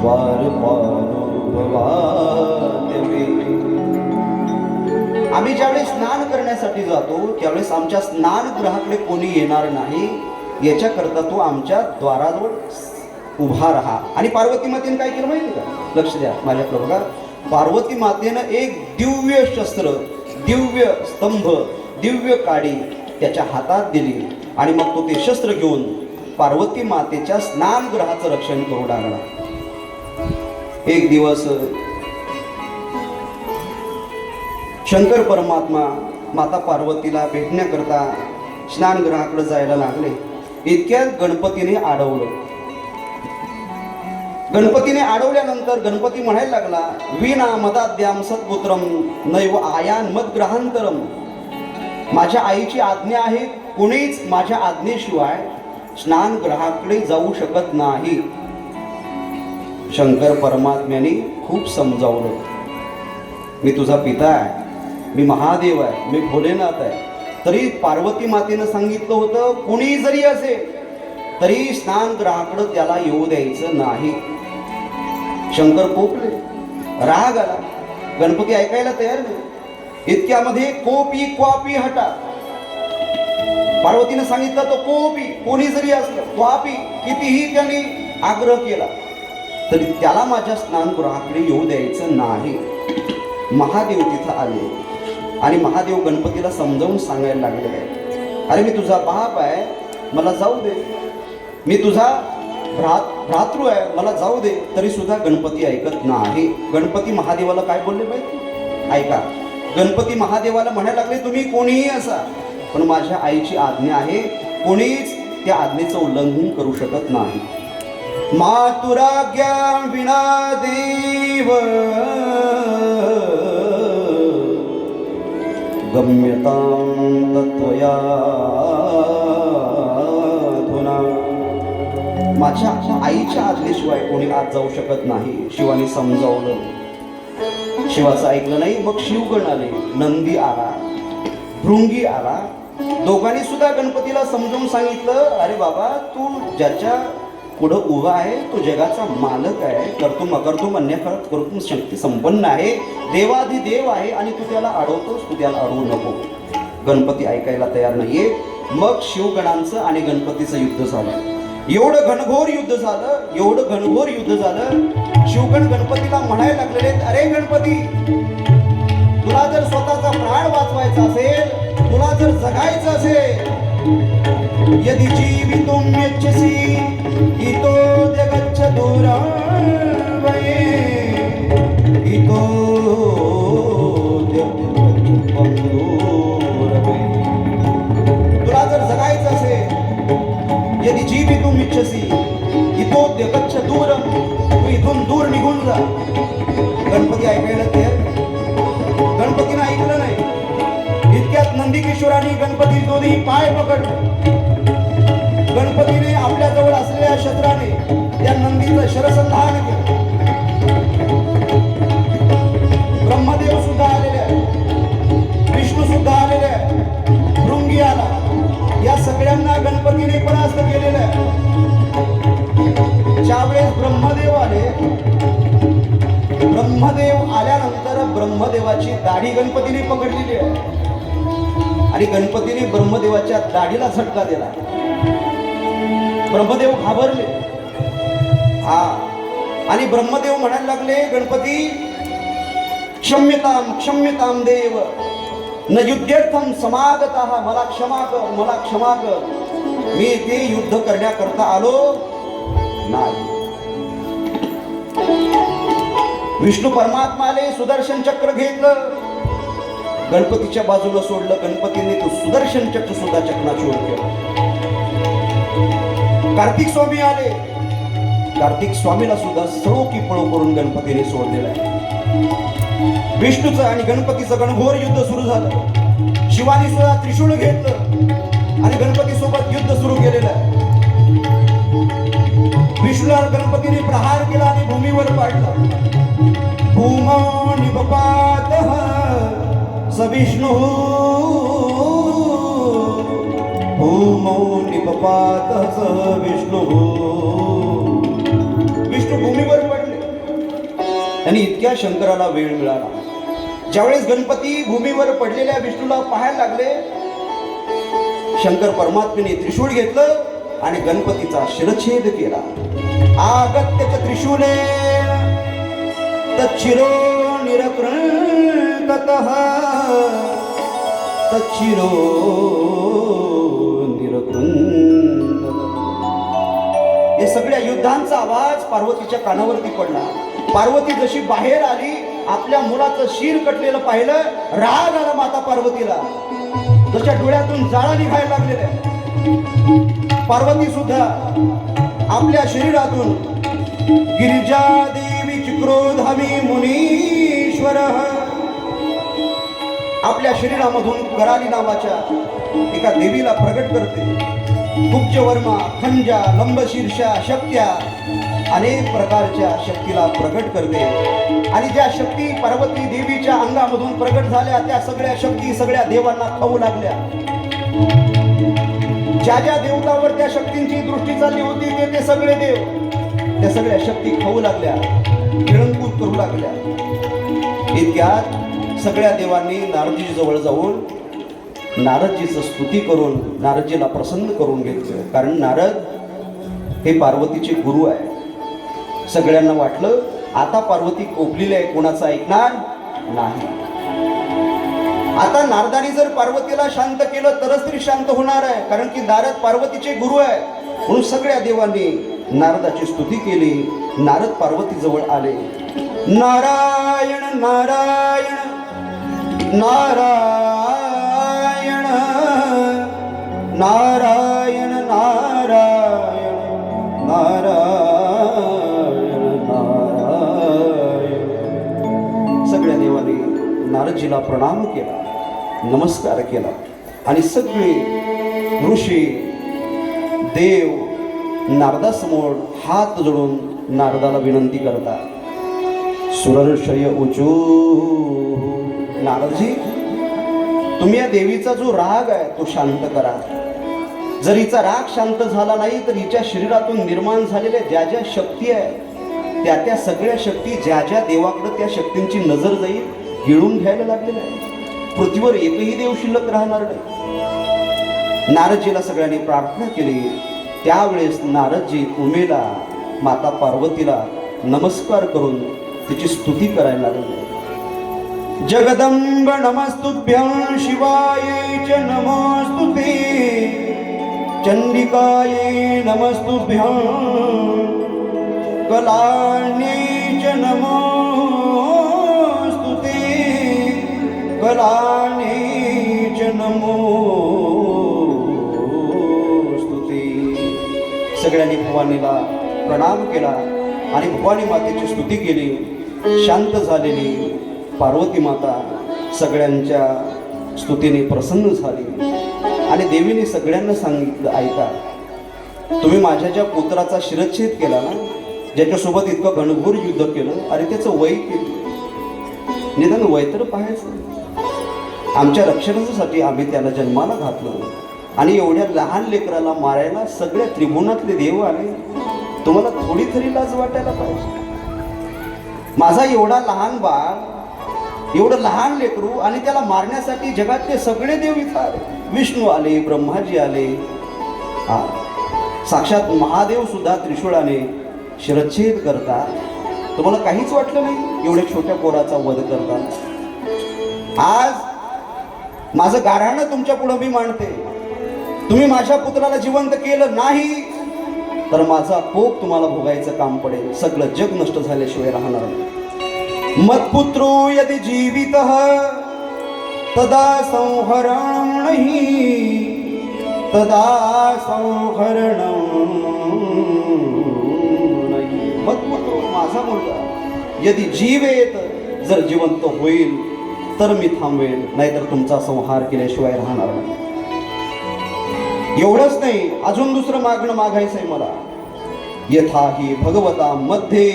द्वारपालोद्भवाद्य मे. आम्ही ज्यावेळेस स्नान करण्यासाठी जातो त्यावेळेस आमच्या स्नानगृहाकडे कोणी येणार नाही याच्याकरता तू आमच्या द्वाराजवळ उभा राहा. आणि पार्वती मातेने काय केलं माहिती का, लक्ष द्या माझ्याकडे बघा. पार्वती मातेनं एक दिव्य शस्त्र, दिव्य स्तंभ, दिव्य काडी त्याच्या हातात दिली आणि मग तो ते शस्त्र घेऊन पार्वती मातेच्या स्नानगृहाचं रक्षण करू लागला. एक दिवस शंकर परमात्मा माता पार्वतीला भेटण्याकरता स्नानगृहाकडे जायला लागले. इतक्यात गणपतीने अडवलं. गणपतीने अडवल्यानंतर गणपती म्हणायला लागला, विना मदाद्याम सत्पुत्रम नैव आयान मद ग्रहांतरम. माझ्या आईची आज्ञा आहे, कोणीच माझ्या आज्ञेशिवाय स्नानगृहाकडे जाऊ शकत नाही. शंकर परमात्म्याने खूप समजावलं, मी तुझा पिता आहे, मी महादेव आहे, मी भोलेनाथ आहे. तरी पार्वती मातेनं सांगितलं होतं, कोणी जरी असेल तरी स्नानगृहाकडे त्याला येऊ द्यायचं नाही. शंकर कोपले, राग आला. गणपती ऐकायला तयार नाही. इतक्यामध्ये कोपी क्वापी हटा. पार्वतीने सांगितलं तो कोपी, कोणी जरी असलं, क्वापी, कितीही त्यांनी आग्रह केला तरी त्याला माझ्या स्नानगृहाकडे येऊ द्यायचं नाही. महादेव तिथं आले आणि महादेव गणपतीला समजावून सांगायला लागले, अरे मी तुझा बाप आहे, मला जाऊ दे. मी तुझा भ्रातृ आहे, मला जाऊ दे. तरी सुद्धा गणपती ऐकत नाही. गणपती महादेवाला काय बोलले पाहिजे ऐका. गणपती महादेवाला म्हणायला लागले, तुम्ही कोणीही असा पण माझ्या आईची आज्ञा आहे, कोणीच त्या आज्ञेचं उल्लंघन करू शकत नाही. मातुराज्ञा विना देव गम्यतां तत्त्वया अधुना. माझ्या आईच्या आज्ञेशिवाय कोणी आत जाऊ शकत नाही. शिवाने समजावलं, शिवाचं ऐकलं नाही. मग शिवगण आले, नंदी आला, भृंगी आला. दोघांनी सुद्धा गणपतीला समजावून सांगितलं, अरे बाबा, तू ज्याच्या पुढं उभा आहे तो जगाचा मालक आहे. कर्तुम अकर्तुम अन्य कर्तुम शक्ती संपन्न आहे, देवाधिदेव आहे, आणि तू त्याला अडवतोस, तू त्याला अडवू नको. गणपती ऐकायला तयार नाहीये. मग शिवगणांचं आणि गणपतीचं युद्ध झालं. एवढं घनघोर युद्ध झालं, एवढं घनघोर युद्ध झालं. शिवगण गणपतीला म्हणायला लागलेले, अरे गणपती, तुला जर स्वतःचा प्राण वाचवायचा असेल, तुला जर जगायचं असेल, यदि जीवितुम इच्छसि इतो जगच्छ दूरान् वये, इतो जगच्छ दूर वये. तुला जर जगायचं असेल, यदि जीवितुम इच्छसि इतो जगच्छ दूरं, तू इथून दूर निघून जा. गणपती ऐकायला तयार नाही. गणपतीनं ऐकलं नाही. इतक्यात नंदीकिशोरांनी गणपती दोन्ही पाय पकडले. गणपतीने आपल्या जवळ असलेल्या शस्त्राने त्या नंदीचं शरसंधान केलं. ब्रह्मदेव सुद्धा आलेले आहे, विष्णू सुद्धा आलेले आहे, भृंगी आला. या सगळ्यांना गणपतीने परास्त केलेलं आहे. ज्यावेळेस ब्रह्मदेव आले, ब्रह्मदेव आल्यानंतर ब्रह्मदेवाची दाढी गणपतीने पकडलेली आहे आणि गणपतीने ब्रह्मदेवाच्या दाढीला झटका दिला. ब्रह्मदेव घाबरले. हा, आणि ब्रह्मदेव म्हणायला लागले, गणपती, क्षम्यताम क्षम्यताम देव, न युद्धर्थम समागतः, मला क्षमा कर, मला क्षमा कर, मी ते युद्ध करण्याकरता आलो नाही. विष्णू परमात्मा आले, सुदर्शन चक्र घेतलं, गणपतीच्या बाजूला सोडलं. गणपतीने तो सुदर्शन चक्र सुद्धा चकनाचूर केलं. कार्तिक स्वामी आले, कार्तिक स्वामीला सुद्धा सळो की पळो करून गणपतीने सोडलेलं आहे. विष्णूचं आणि गणपतीचं घनघोर युद्ध सुरू झालं. शिवानी सुद्धा त्रिशूळ घेतलं आणि गणपती सोबत युद्ध सुरू केलेलं आहे. विष्णूला गणपतीने प्रहार केला आणि भूमीवर पाडला. भूमो निपपातः स विष्णु, भूमो निपपातः स विष्णु. विष्णू भूमीवर पडले आणि इतक्या शंकराला वेळ मिळाला. ज्यावेळेस गणपती भूमीवर पडलेल्या विष्णूला पाहायला लागले, शंकर परमात्म्याने त्रिशूळ घेतलं आणि गणपतीचा शिरच्छेद केला. आगत्य त्रिशूले तच्छिरो निरकृततः, तच्छिरो निरकृततः. या सगळ्या युद्धांचा आवाज पार्वतीच्या कानावरती पडला. पार्वती जशी बाहेर आली, आपल्या मुलाचं शिर कटलेलं पाहिलं, राग आला माता पार्वतीला. जशा डोळ्यातून जाळा निघायला लागलेल्या. पार्वती सुद्धा आपल्या शरीरातून गिरिजा देवी चिक्रोधामी मुनीश्वर, आपल्या शरीरामधून कराली नावाच्या एका देवीला प्रगट करते. कुब्जवर्मा, खंजा, लंबशीर्षा, शक्त्या, अनेक प्रकारच्या शक्तीला प्रगट करते. आणि ज्या शक्ती पार्वती देवीच्या अंगामधून प्रगट झाल्या, त्या सगळ्या शक्ती सगळ्या देवांना खाऊ लागल्या. ज्या ज्या देवतावर त्या शक्तींची दृष्टी चालली होती, ते सगळे देव त्या सगळ्या शक्ती खाऊ लागल्या, गिळंकृत करू लागल्या. इतक्यात सगळ्या देवांनी नारदजी जवळ जाऊन नारदजीचं स्तुती करून नारदजीला प्रसन्न करून घेतलं. कारण नारद हे पार्वतीचे गुरु आहे. सगळ्यांना वाटलं आता पार्वती कोपलेली आहे, कोणाचं ऐकणार नाही. आता नारदाने जर पार्वतीला शांत केलं तरच तरी शांत होणार आहे. कारण की नारद पार्वतीचे गुरु आहे. म्हणून सगळ्या देवांनी नारदाची स्तुती केली. नारद पार्वती जवळ आले. नारायण नारायण नारायण नारायण नारायण नारायण नारायण. सगळ्या देवांनी नारदजीला प्रणाम केला, नमस्कार केला. आणि सगळे ऋषी, देव, नारदासमोर हात जोडून नारदाला विनंती करतात. सुरर्षय उचू, नारदजी तुम्ही या देवीचा जो राग आहे तो शांत करा. जर हिचा राग शांत झाला नाही तर हिच्या शरीरातून निर्माण झालेल्या ज्या ज्या शक्ती आहे त्या त्या सगळ्या शक्ती ज्या ज्या देवाकडे त्या शक्तींची नजर जाईल गिळून घ्यायला लागलेलं आहे. पृथ्वीवर एकही देव शिल्लक राहणार नाही. नारदजीला सगळ्यांनी प्रार्थना केली. त्यावेळेस नारदजी उमेला माता पार्वतीला नमस्कार करून तिची स्तुती करायला लागले. जगदंब नमस्तुभ्यं शिवाय च नमस्तुते, चंडिकायै नमस्तुभ्यं, कलान्यै च नमोस्तुते, कलान्यै च नमोस्तुते. सगळ्यांनी भवानीला प्रणाम केला आणि भवानी मातेची स्तुती केली. शांत झालेली पार्वती माता सगळ्यांच्या स्तुतीने प्रसन्न झाली आणि देवीने सगळ्यांना सांगितलं, ऐका, तुम्ही माझ्या ज्या पुत्राचा शिरच्छेद केला ना, ज्याच्यासोबत इतकं घनघोर युद्ध केलं, अरे त्याचं वय किती, निदान वय तर पाहायचं. आमच्या रक्षणासाठी आम्ही त्याला जन्माला घातलं आणि एवढ्या लहान लेकराला मारायला सगळ्या त्रिभुवनातले देव आले. तुम्हाला थोडी तरी लाज वाटायला पाहिजे. माझा एवढा लहान बाळ, एवढं लहान लेकरू, आणि त्याला मारण्यासाठी जगातले सगळे देव इथं आले. विष्णू आले, ब्रह्माजी आले, साक्षात महादेव सुद्धा त्रिशूळाने शिरच्छेद करतात. तुम्हाला काहीच वाटलं नाही एवढ्या छोट्या पोराचा वध करतात. आज माझं गाऱ्हाणं तुमच्या पुढे मी मांडते. तुम्ही माझ्या पुत्राला जिवंत केलं नाही तर माझा कोप तुम्हाला भोगायचं काम पडेल. सगळं जग नष्ट झाल्याशिवाय राहणार नाही. मत्पुत्रो यदि जीवितः तदा संहरणं नहि, तदा संहरणं नाही. मत्पुत्रो माझा मुलगा यदि जीवेत, जर जिवंत होईल तर मी थांबवेल, नाहीतर तुमचा संहार केल्याशिवाय राहणार नाही. एवढंच नाही, अजून दुसरं मागणं मागायचंय मला. यथा हि भगवता मध्ये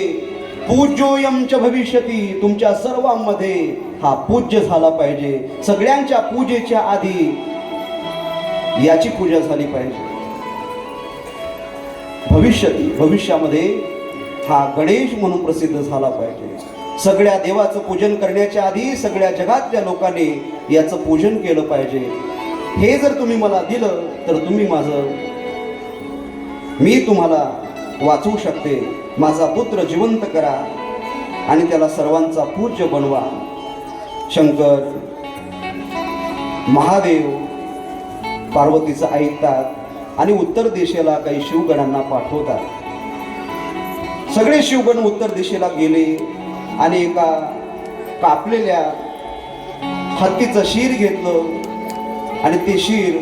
पूज्योयम च भविष्यती, तुमच्या सर्वांमध्ये हा पूज्य झाला पाहिजे. सगळ्यांच्या पूजेच्या आधी याची पूजा झाली पाहिजे. भविष्यती, भविष्यामध्ये हा गणेश म्हणून प्रसिद्ध झाला पाहिजे. सगळ्या देवाचं पूजन करण्याच्या आधी सगळ्या जगातल्या लोकांनी याचं पूजन केलं पाहिजे. हे जर तुम्ही मला दिलं तर मी तुम्हाला वाचवू शकते. माझा पुत्र जिवंत करा आणि त्याला सर्वांचा पूज्य बनवा. शंकर, महादेव पार्वतीचं ऐकतात आणि उत्तर दिशेला काही शिवगणांना पाठवतात. सगळे शिवगण उत्तर दिशेला गेले आणि एका कापलेल्या हत्तीचं शीर घेतलं आणि ते शीर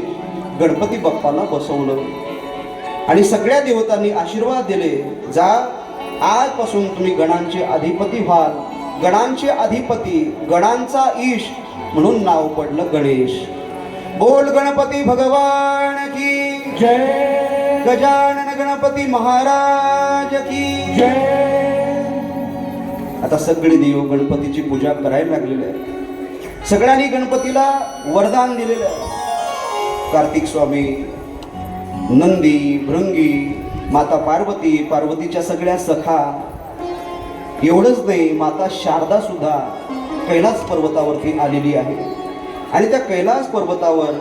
गणपती बाप्पाला बसवलं आणि सगळ्या देवतांनी आशीर्वाद दिले, जा आजपासून तुम्ही गणांचे अधिपती व्हाल. गणांचे अधिपती, गणांचा ईश म्हणून नाव पडलं गणेश. बोल गणपती भगवान की जय. गजानन गणपती महाराज की जय. आता सगळे देव गणपतीची पूजा करायला लागलेले आहे. सगळ्यांनी गणपतीला वरदान दिलेलं आहे. कार्तिक स्वामी, नंदी, भृंगी, माता पार्वती, पार्वतीच्या सगळ्या सखा, एवढंच नाही, माता शारदा सुद्धा कैलास पर्वतावरती आलेली आहे आणि त्या कैलास पर्वतावर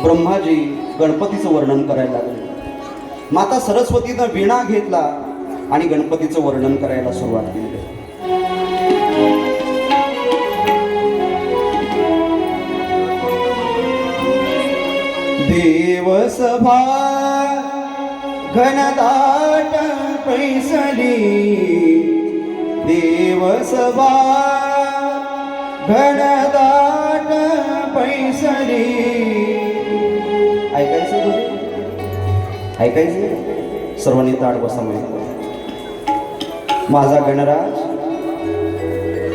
ब्रह्माजी गणपतीचं वर्णन करायला लागले. माता सरस्वतीनं वीणा घेतला आणि गणपतीचं वर्णन करायला सुरुवात केली. देवसभा घनदाट पैसली, देवसभा घनदाट पैसली. ऐकायचं तुझे? ऐकायचं? सर्वांनी ताट बसा. माझा गणराज,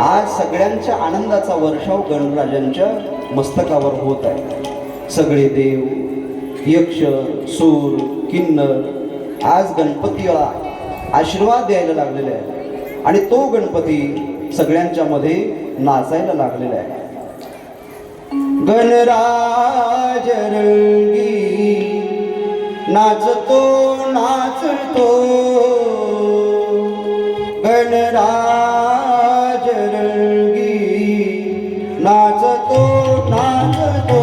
आज सगळ्यांच्या आनंदाचा वर्षाव गणराजांच्या मस्तकावर होत आहे. सगळे देव, यक्ष, सूर, किन्नर आज गणपतीला आशीर्वाद द्यायला लागलेला आहे आणि तो गणपती सगळ्यांच्या मध्ये नाचायला लागलेला आहे. गणराज रंगी नाचतो नाचतो, गणराज रंगी नाचतो नाचतो,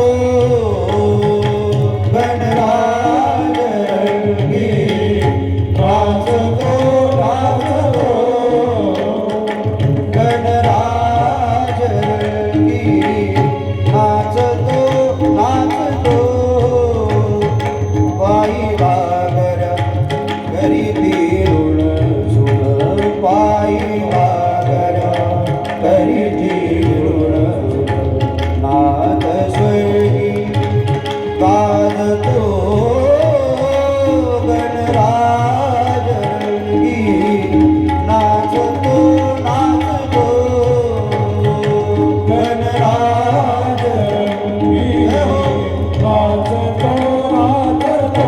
गणराज रंगी नाचतो नाचतो, गणराज रंगी नाचतो नाचतो. पायी वागर घरी तिरुळ सुण, पायी वागर घरी तिरुळ नाद स्वरी गाजतो, गणराज रंगी नाचतो नाचतो, गणराज रंगी नाचतो नाचतो,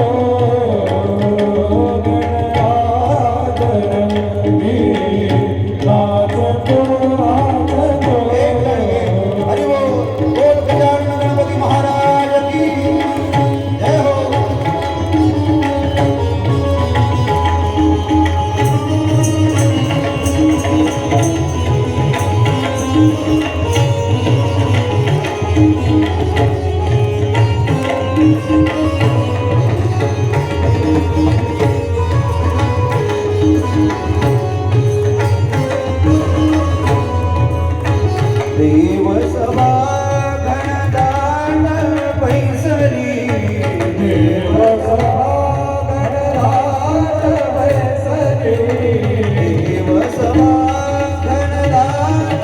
गणराज रंगी नाचतो नाचतो. हरि बोल. बोल गजानन गणपती महाराज की जय हो. देव सभा घनदाट पैसरी, देव सभा गणराज बैसली, देव सभा घनदाट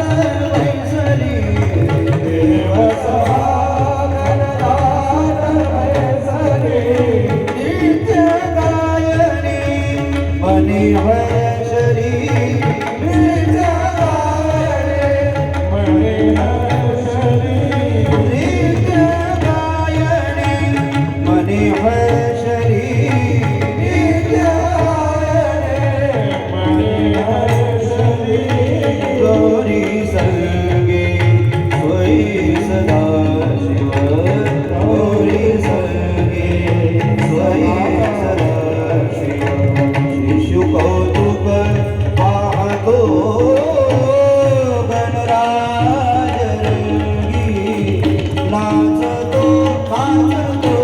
पैसरी, देव सभा गणराज बैसली. नित्य गायनी मनी हर्षरी, नित्य गायने मणिहर्षरी, नित्य गायनी मनी हर्षरी, नित्य गायने मणिहर्षरी. गौरी संगे स्वयी सदा शिव, गौरी संगे स्वयी सदा शिव. शिशु कौतुक पाहतो, गणराज रंगी नाचतो नाचतो,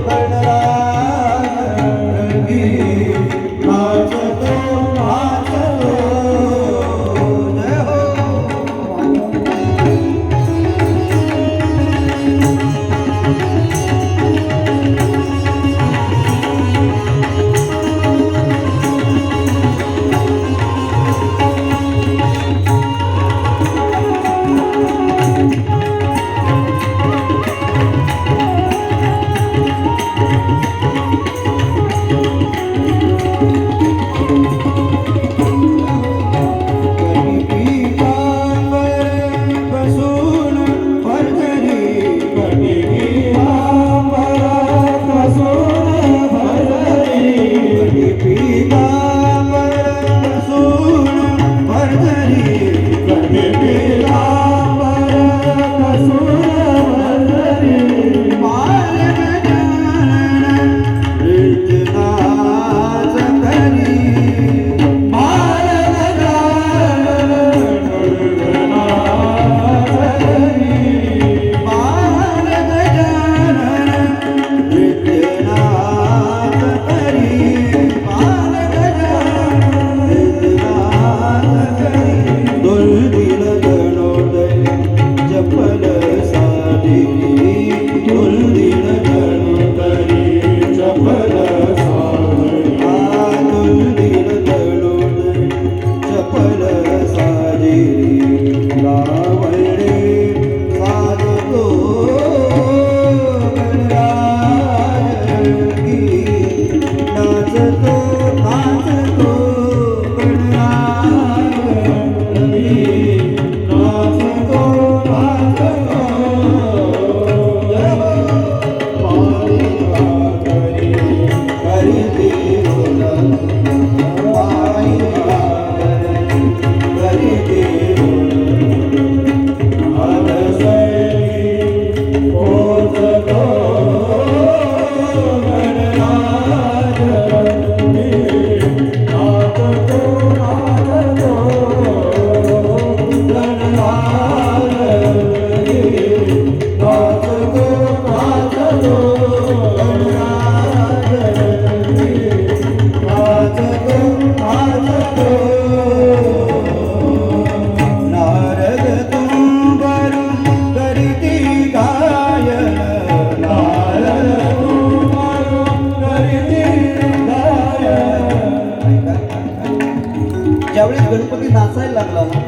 गणराज रंगी नाचतो नाचतो. जय हो. ज्यावेळेस गणपती नाचायला लागला ना,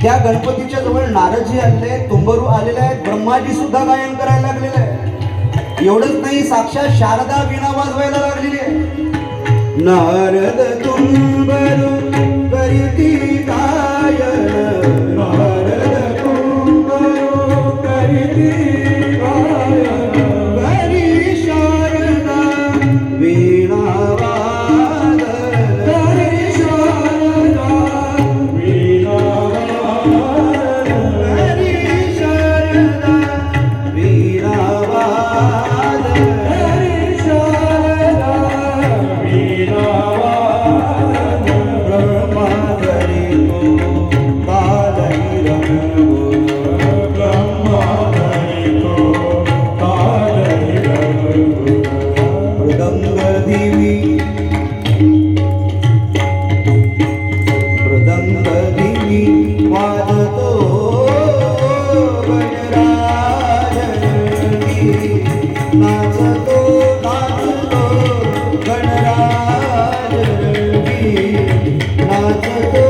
त्या गणपतीच्या जवळ नारदजी आलेले, तुंबरू आलेले आहेत, ब्रह्माजी सुद्धा गायन करायला लागलेले आहे. एवढंच नाही, साक्षात शारदा वीणा वाजवायला लागलेली आहे. नारद तुंबरू करीती गायन, नारद तुंबरू करीती गायन, करी शारदा वीणा वादन, करी शारदा वीणा वादन, करी शारदा वीणा वादन. करी शारदा वीणा वादन. ब्रह्मा करीतो कालही रंगो, ब्रह्मा करीतो कालही रंगो. मृदंग दिवी मृदंग दिवी वाजतो गणराज रंगी, नाचतो नाचतो गणराज रंगी, नाचतो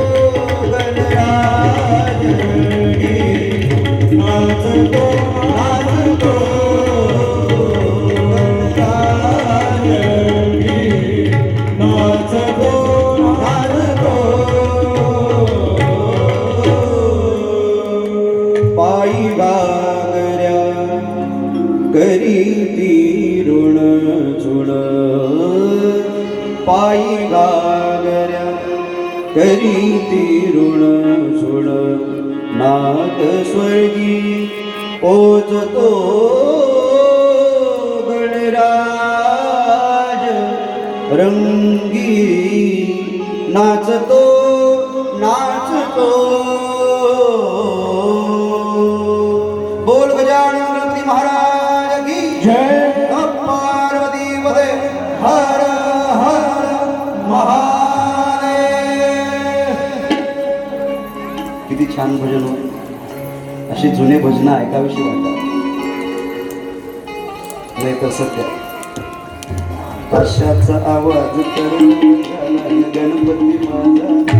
गणराज रंगी, नाचतो नाचतो गणराज रंगी, नाचतो नाचतो. पायी गागऱ्या करीती ऋण चुण, पायी गागऱ्या करीती ऋण चुण, नाथ स्वर्गी पोचतो गणराज रंगी, नाचतो नाचतो. बोल गजानन गणपती महाराज की जय. पार्वती पदे हर हर महादेव. किती छान भजन होते. अशी जुने भजनं ऐकावीशी वाटतात. नाही तर सत्य आशाचा आवाज करून गणपती माझा